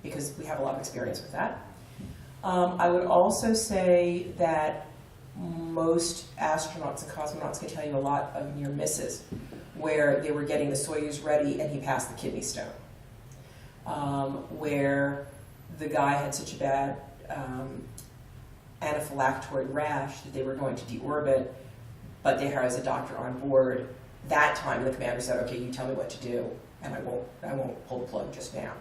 because we have a lot of experience with that. I would also say that most astronauts and cosmonauts can tell you a lot of near misses, where they were getting the Soyuz ready and he passed the kidney stone, where the guy had such a bad anaphylactoid rash that they were going to deorbit, but there was a doctor on board. That time the commander said, okay, you tell me what to do, and I won't pull the plug just now.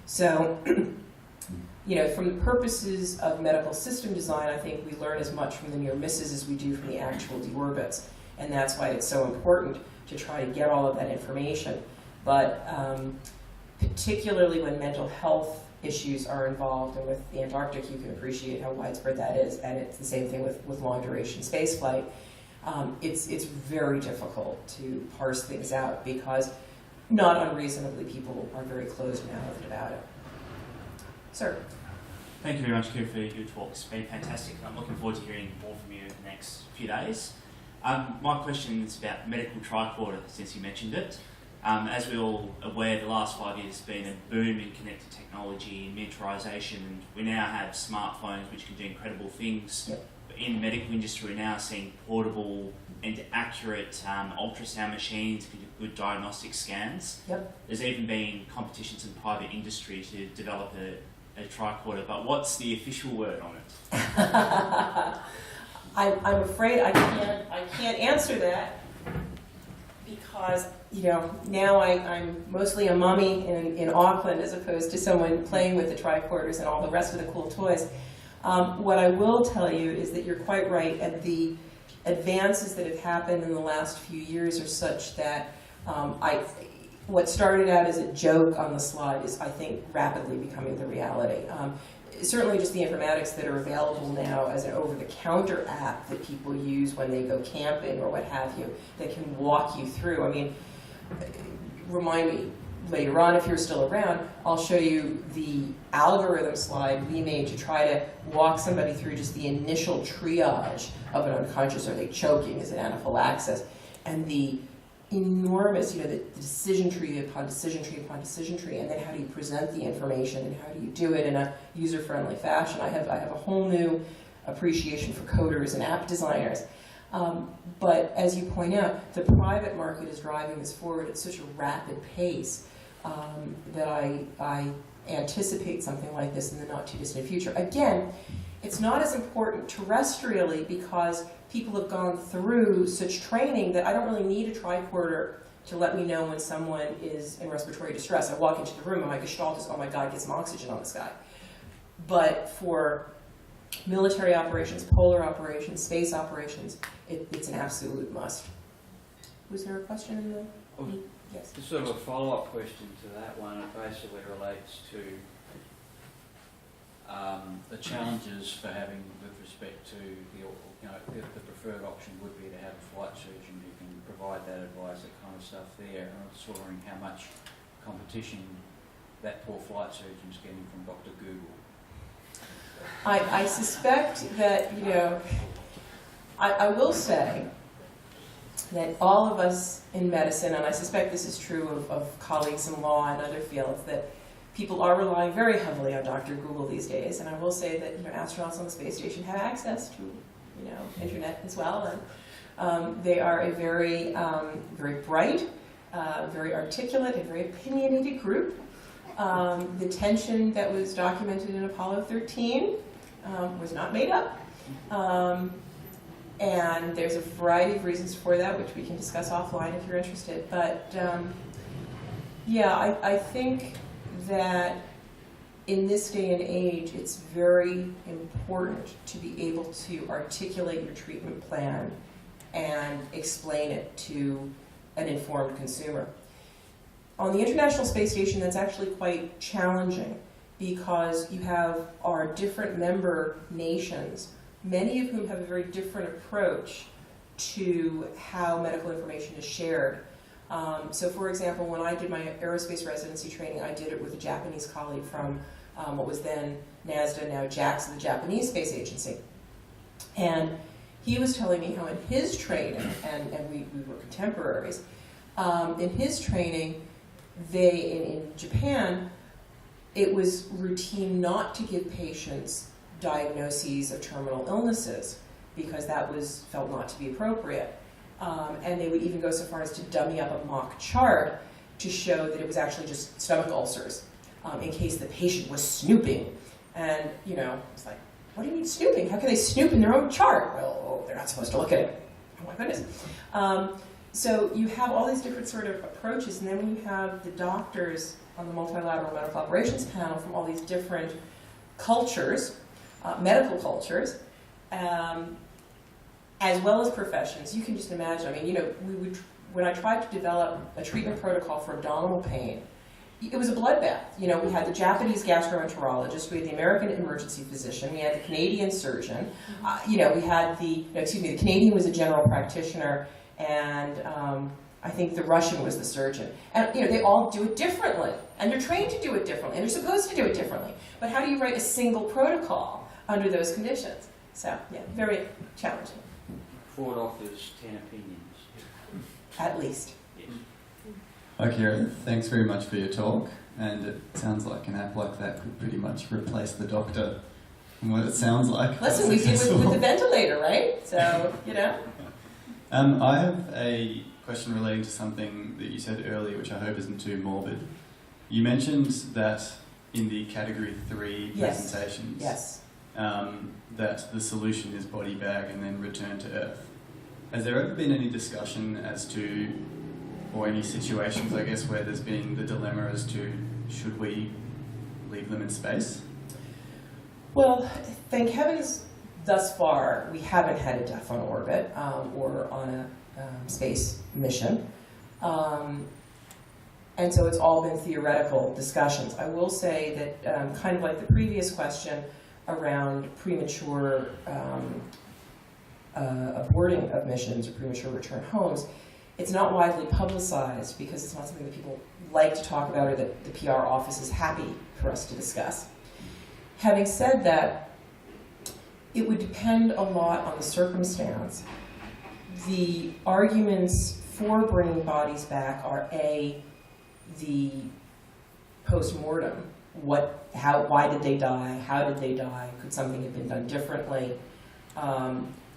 So, you know, from the purposes of medical system design, I think we learn as much from the near misses as we do from the actual deorbits. And that's why it's so important to try to get all of that information. But particularly when mental health issues are involved, and with the Antarctic, you can appreciate how widespread that is, and it's the same thing with long duration space flight. It's very difficult to parse things out because not unreasonably people are very closed-mouthed about it. Sir. Thank you very much, Kira, for your talk. It's been fantastic. I'm looking forward to hearing more from you in the next few days. My question is about medical tricorder, since you mentioned it. As we're all aware, the last 5 years has been a boom in connected technology and miniaturisation, and we now have smartphones which can do incredible things. Yep. But in the medical industry, we're now seeing portable and accurate ultrasound machines can do good diagnostic scans. Yep. There's even been competitions in private industry to develop a tricorder, but what's the official word on it? I'm afraid I can't answer that because, you know, now I'm mostly a mummy in Auckland as opposed to someone playing with the tricorders and all the rest of the cool toys. What I will tell you is that you're quite right, and the advances that have happened in the last few years are such that what started out as a joke on the slide is, I think, rapidly becoming the reality. Certainly just the informatics that are available now as an over-the-counter app that people use when they go camping or what have you, that can walk you through. I mean, remind me later on, if you're still around, I'll show you the algorithm slide we made to try to walk somebody through just the initial triage of an unconscious. Are they choking? Is it anaphylaxis? And the enormous, you know, the decision tree upon decision tree upon decision tree, and then how do you present the information and how do you do it in a user-friendly fashion. I have a whole new appreciation for coders and app designers. But as you point out, the private market is driving this forward at such a rapid pace that I anticipate something like this in the not too distant future. Again, it's not as important terrestrially because people have gone through such training that I don't really need a tricorder to let me know when someone is in respiratory distress. I walk into the room and my gestalt is, oh my God, get some oxygen on this guy. But for military operations, polar operations, space operations, it's an absolute must. Was there a question in the... Yes. Just sort of a follow-up question to that one. It basically relates to the challenges for having, with respect to the preferred option would be to have a flight surgeon who can provide that advice, that kind of stuff there. And I'm just wondering how much competition that poor flight surgeon's getting from Dr. Google. I suspect that, you know, I will say that all of us in medicine, and I suspect this is true of colleagues in law and other fields, that people are relying very heavily on Dr. Google these days. And I will say that, you know, astronauts on the space station have access to, you know, internet as well. And they are a very, very bright, very articulate, and very opinionated group. The tension that was documented in Apollo 13 was not made up. And there's a variety of reasons for that, which we can discuss offline if you're interested. But yeah, I think that in this day and age, it's very important to be able to articulate your treatment plan and explain it to an informed consumer. On the International Space Station, that's actually quite challenging because you have our different member nations, many of whom have a very different approach to how medical information is shared. So for example, when I did my aerospace residency training, I did it with a Japanese colleague from what was then NASDA, now JAXA, the Japanese Space Agency. And he was telling me how in his training, and we were contemporaries, in his training, in Japan, it was routine not to give patients diagnoses of terminal illnesses because that was felt not to be appropriate. And they would even go so far as to dummy up a mock chart to show that it was actually just stomach ulcers in case the patient was snooping. And, you know, it's like, what do you mean snooping? How can they snoop in their own chart? Well, they're not supposed to look at it. Oh my goodness. So you have all these different sort of approaches, and then when you have the doctors on the multilateral medical operations panel from all these different cultures, medical cultures, as well as professions, you can just imagine. I mean, you know, when I tried to develop a treatment protocol for abdominal pain, it was a bloodbath. You know, we had the Japanese gastroenterologist, we had the American emergency physician, we had the Canadian surgeon, you know, we had the Canadian was a general practitioner, and I think the Russian was the surgeon. And, you know, they all do it differently, and they're trained to do it differently, and they're supposed to do it differently. But how do you write a single protocol under those conditions? So, yeah, very challenging. Ford offers 10 opinions. At least. Yes. Hi Kira, thanks very much for your talk, and it sounds like an app like that could pretty much replace the doctor from what it sounds like. Listen, we did with the ventilator, right? So, you know. I have a question relating to something that you said earlier, which I hope isn't too morbid. You mentioned that in the Category 3 presentations, that the solution is body bag and then return to Earth. Has there ever been any discussion as to, or any situations, I guess, where there's been the dilemma as to should we leave them in space? Well, thank heavens, thus far, we haven't had a death on orbit or on a space mission. And so it's all been theoretical discussions. I will say that, kind of like the previous question around premature aborting of missions or premature return homes, it's not widely publicized because it's not something that people like to talk about or that the PR office is happy for us to discuss. Having said that, it would depend a lot on the circumstance. The arguments for bringing bodies back are A, the post-mortem. Why did they die? How did they die? Could something have been done differently?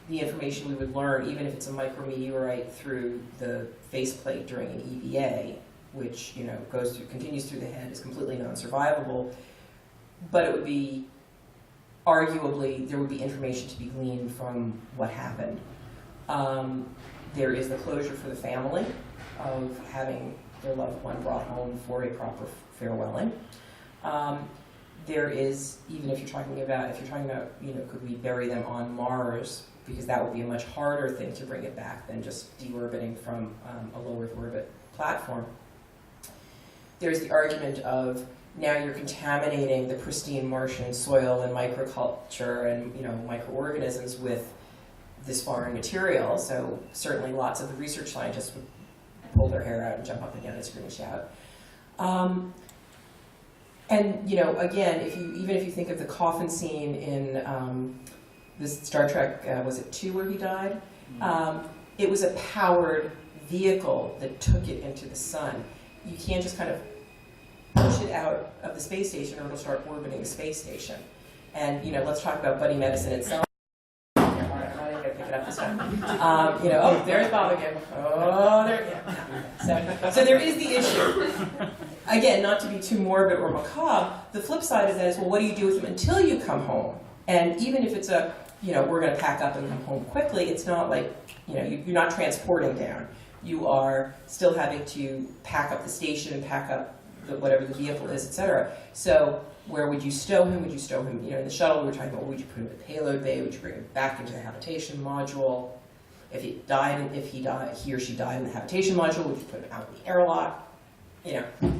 The information we would learn, even if it's a micrometeorite through the faceplate during an EVA, which, you know, continues through the head, is completely non-survivable, but it would be, arguably, there would be information to be gleaned from what happened. There is the closure for the family of having their loved one brought home for a proper farewelling. There is, even if you're talking about, you know, could we bury them on Mars, because that would be a much harder thing to bring it back than just deorbiting from a low Earth orbit platform. There's the argument of now you're contaminating the pristine Martian soil and microculture and, you know, microorganisms with this foreign material. So certainly lots of the research scientists would pull their hair out and jump up and down and scream and shout. And, you know, again, even if you think of the coffin scene in this Star Trek, was it 2 where he died? It was a powered vehicle that took it into the sun. You can't just kind of push it out of the space station or it'll start orbiting the space station. And, you know, let's talk about buddy medicine itself. I'm not even going to pick it up this time. You know, oh, there's Bob again. Oh, there, yeah. So there is the issue. Again, not to be too morbid or macabre, the flip side of that is, well, what do you do with them until you come home? And even if it's a, you know, we're going to pack up and come home quickly, it's not like, you know, you're not transporting down. You are still having to pack up the station and pack up whatever the vehicle is, etc. So where would you stow him? Would you stow him, you know, in the shuttle? We were talking about, well, would you put him in the payload bay? Would you bring him back into the habitation module? If he or she died in the habitation module, would you put him out in the airlock? You know,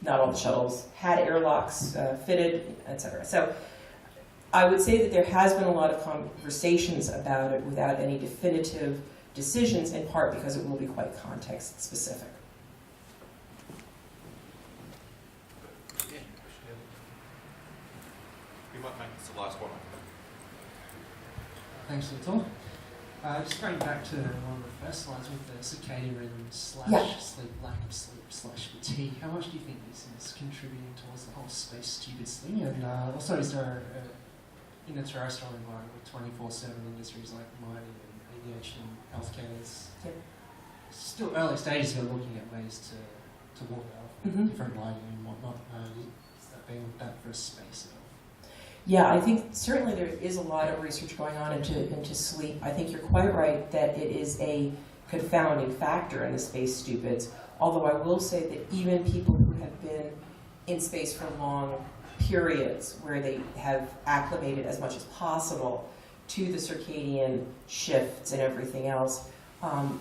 not all the shuttles had airlocks fitted, etc. So I would say that there has been a lot of conversations about it without any definitive decisions, in part because it will be quite context specific. We might make this the last one. Thanks for the talk. Just going back to one of the first slides with the circadian rhythm / sleep, lack of sleep / fatigue, how much do you think this is contributing towards the whole space stupidity thing? And also, is there, in the terrestrial environment with 24/7 industries like mining and aviation and healthcare, there's still early stages of looking at ways to walk out different lighting and whatnot. Is that being looked at for space at all? Yeah, I think certainly there is a lot of research going on into sleep. I think you're quite right that it is a confounding factor in the space stupids, although I will say that even people who have been in space for long periods, where they have acclimated as much as possible to the circadian shifts and everything else,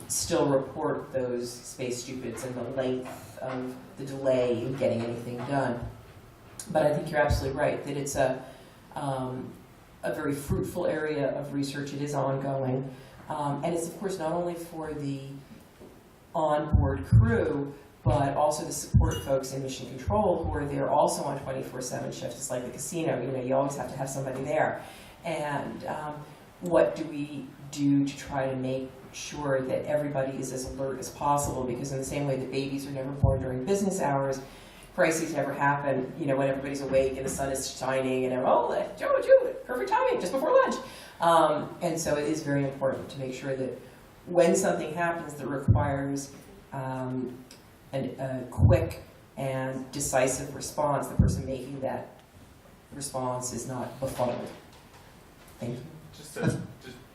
still report those space stupids and the length of the delay in getting anything done. But I think you're absolutely right that it's a very fruitful area of research. It is ongoing. And it's, of course, not only for the onboard crew, but also the support folks in mission control who are there also on 24/7 shifts. It's like the casino, you always have to have somebody there. And what do we do to try to make sure that everybody is as alert as possible? Because in the same way that babies are never born during business hours, crises never happen, when everybody's awake and the sun is shining and perfect timing, just before lunch. And so it is very important to make sure that when something happens that requires a quick and decisive response, the person making that response is not befuddled. Thank you.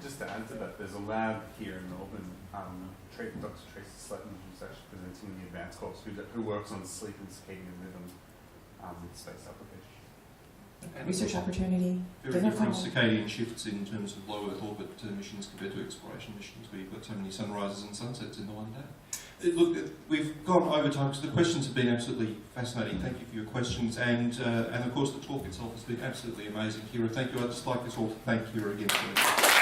Just to add to that, there's a lab here in Melbourne, Dr. Tracy Sletton, who's actually presenting the advanced course, who works on sleep and circadian rhythm space application. Research opportunity. Very different circadian shifts in terms of low Earth orbit missions compared to exploration missions, where you've got so many sunrises and sunsets in the one day. Look, we've gone over time, so the questions have been absolutely fascinating. Thank you for your questions, and of course the talk itself has been absolutely amazing. Kira, thank you. I'd just like us all to thank Kira again for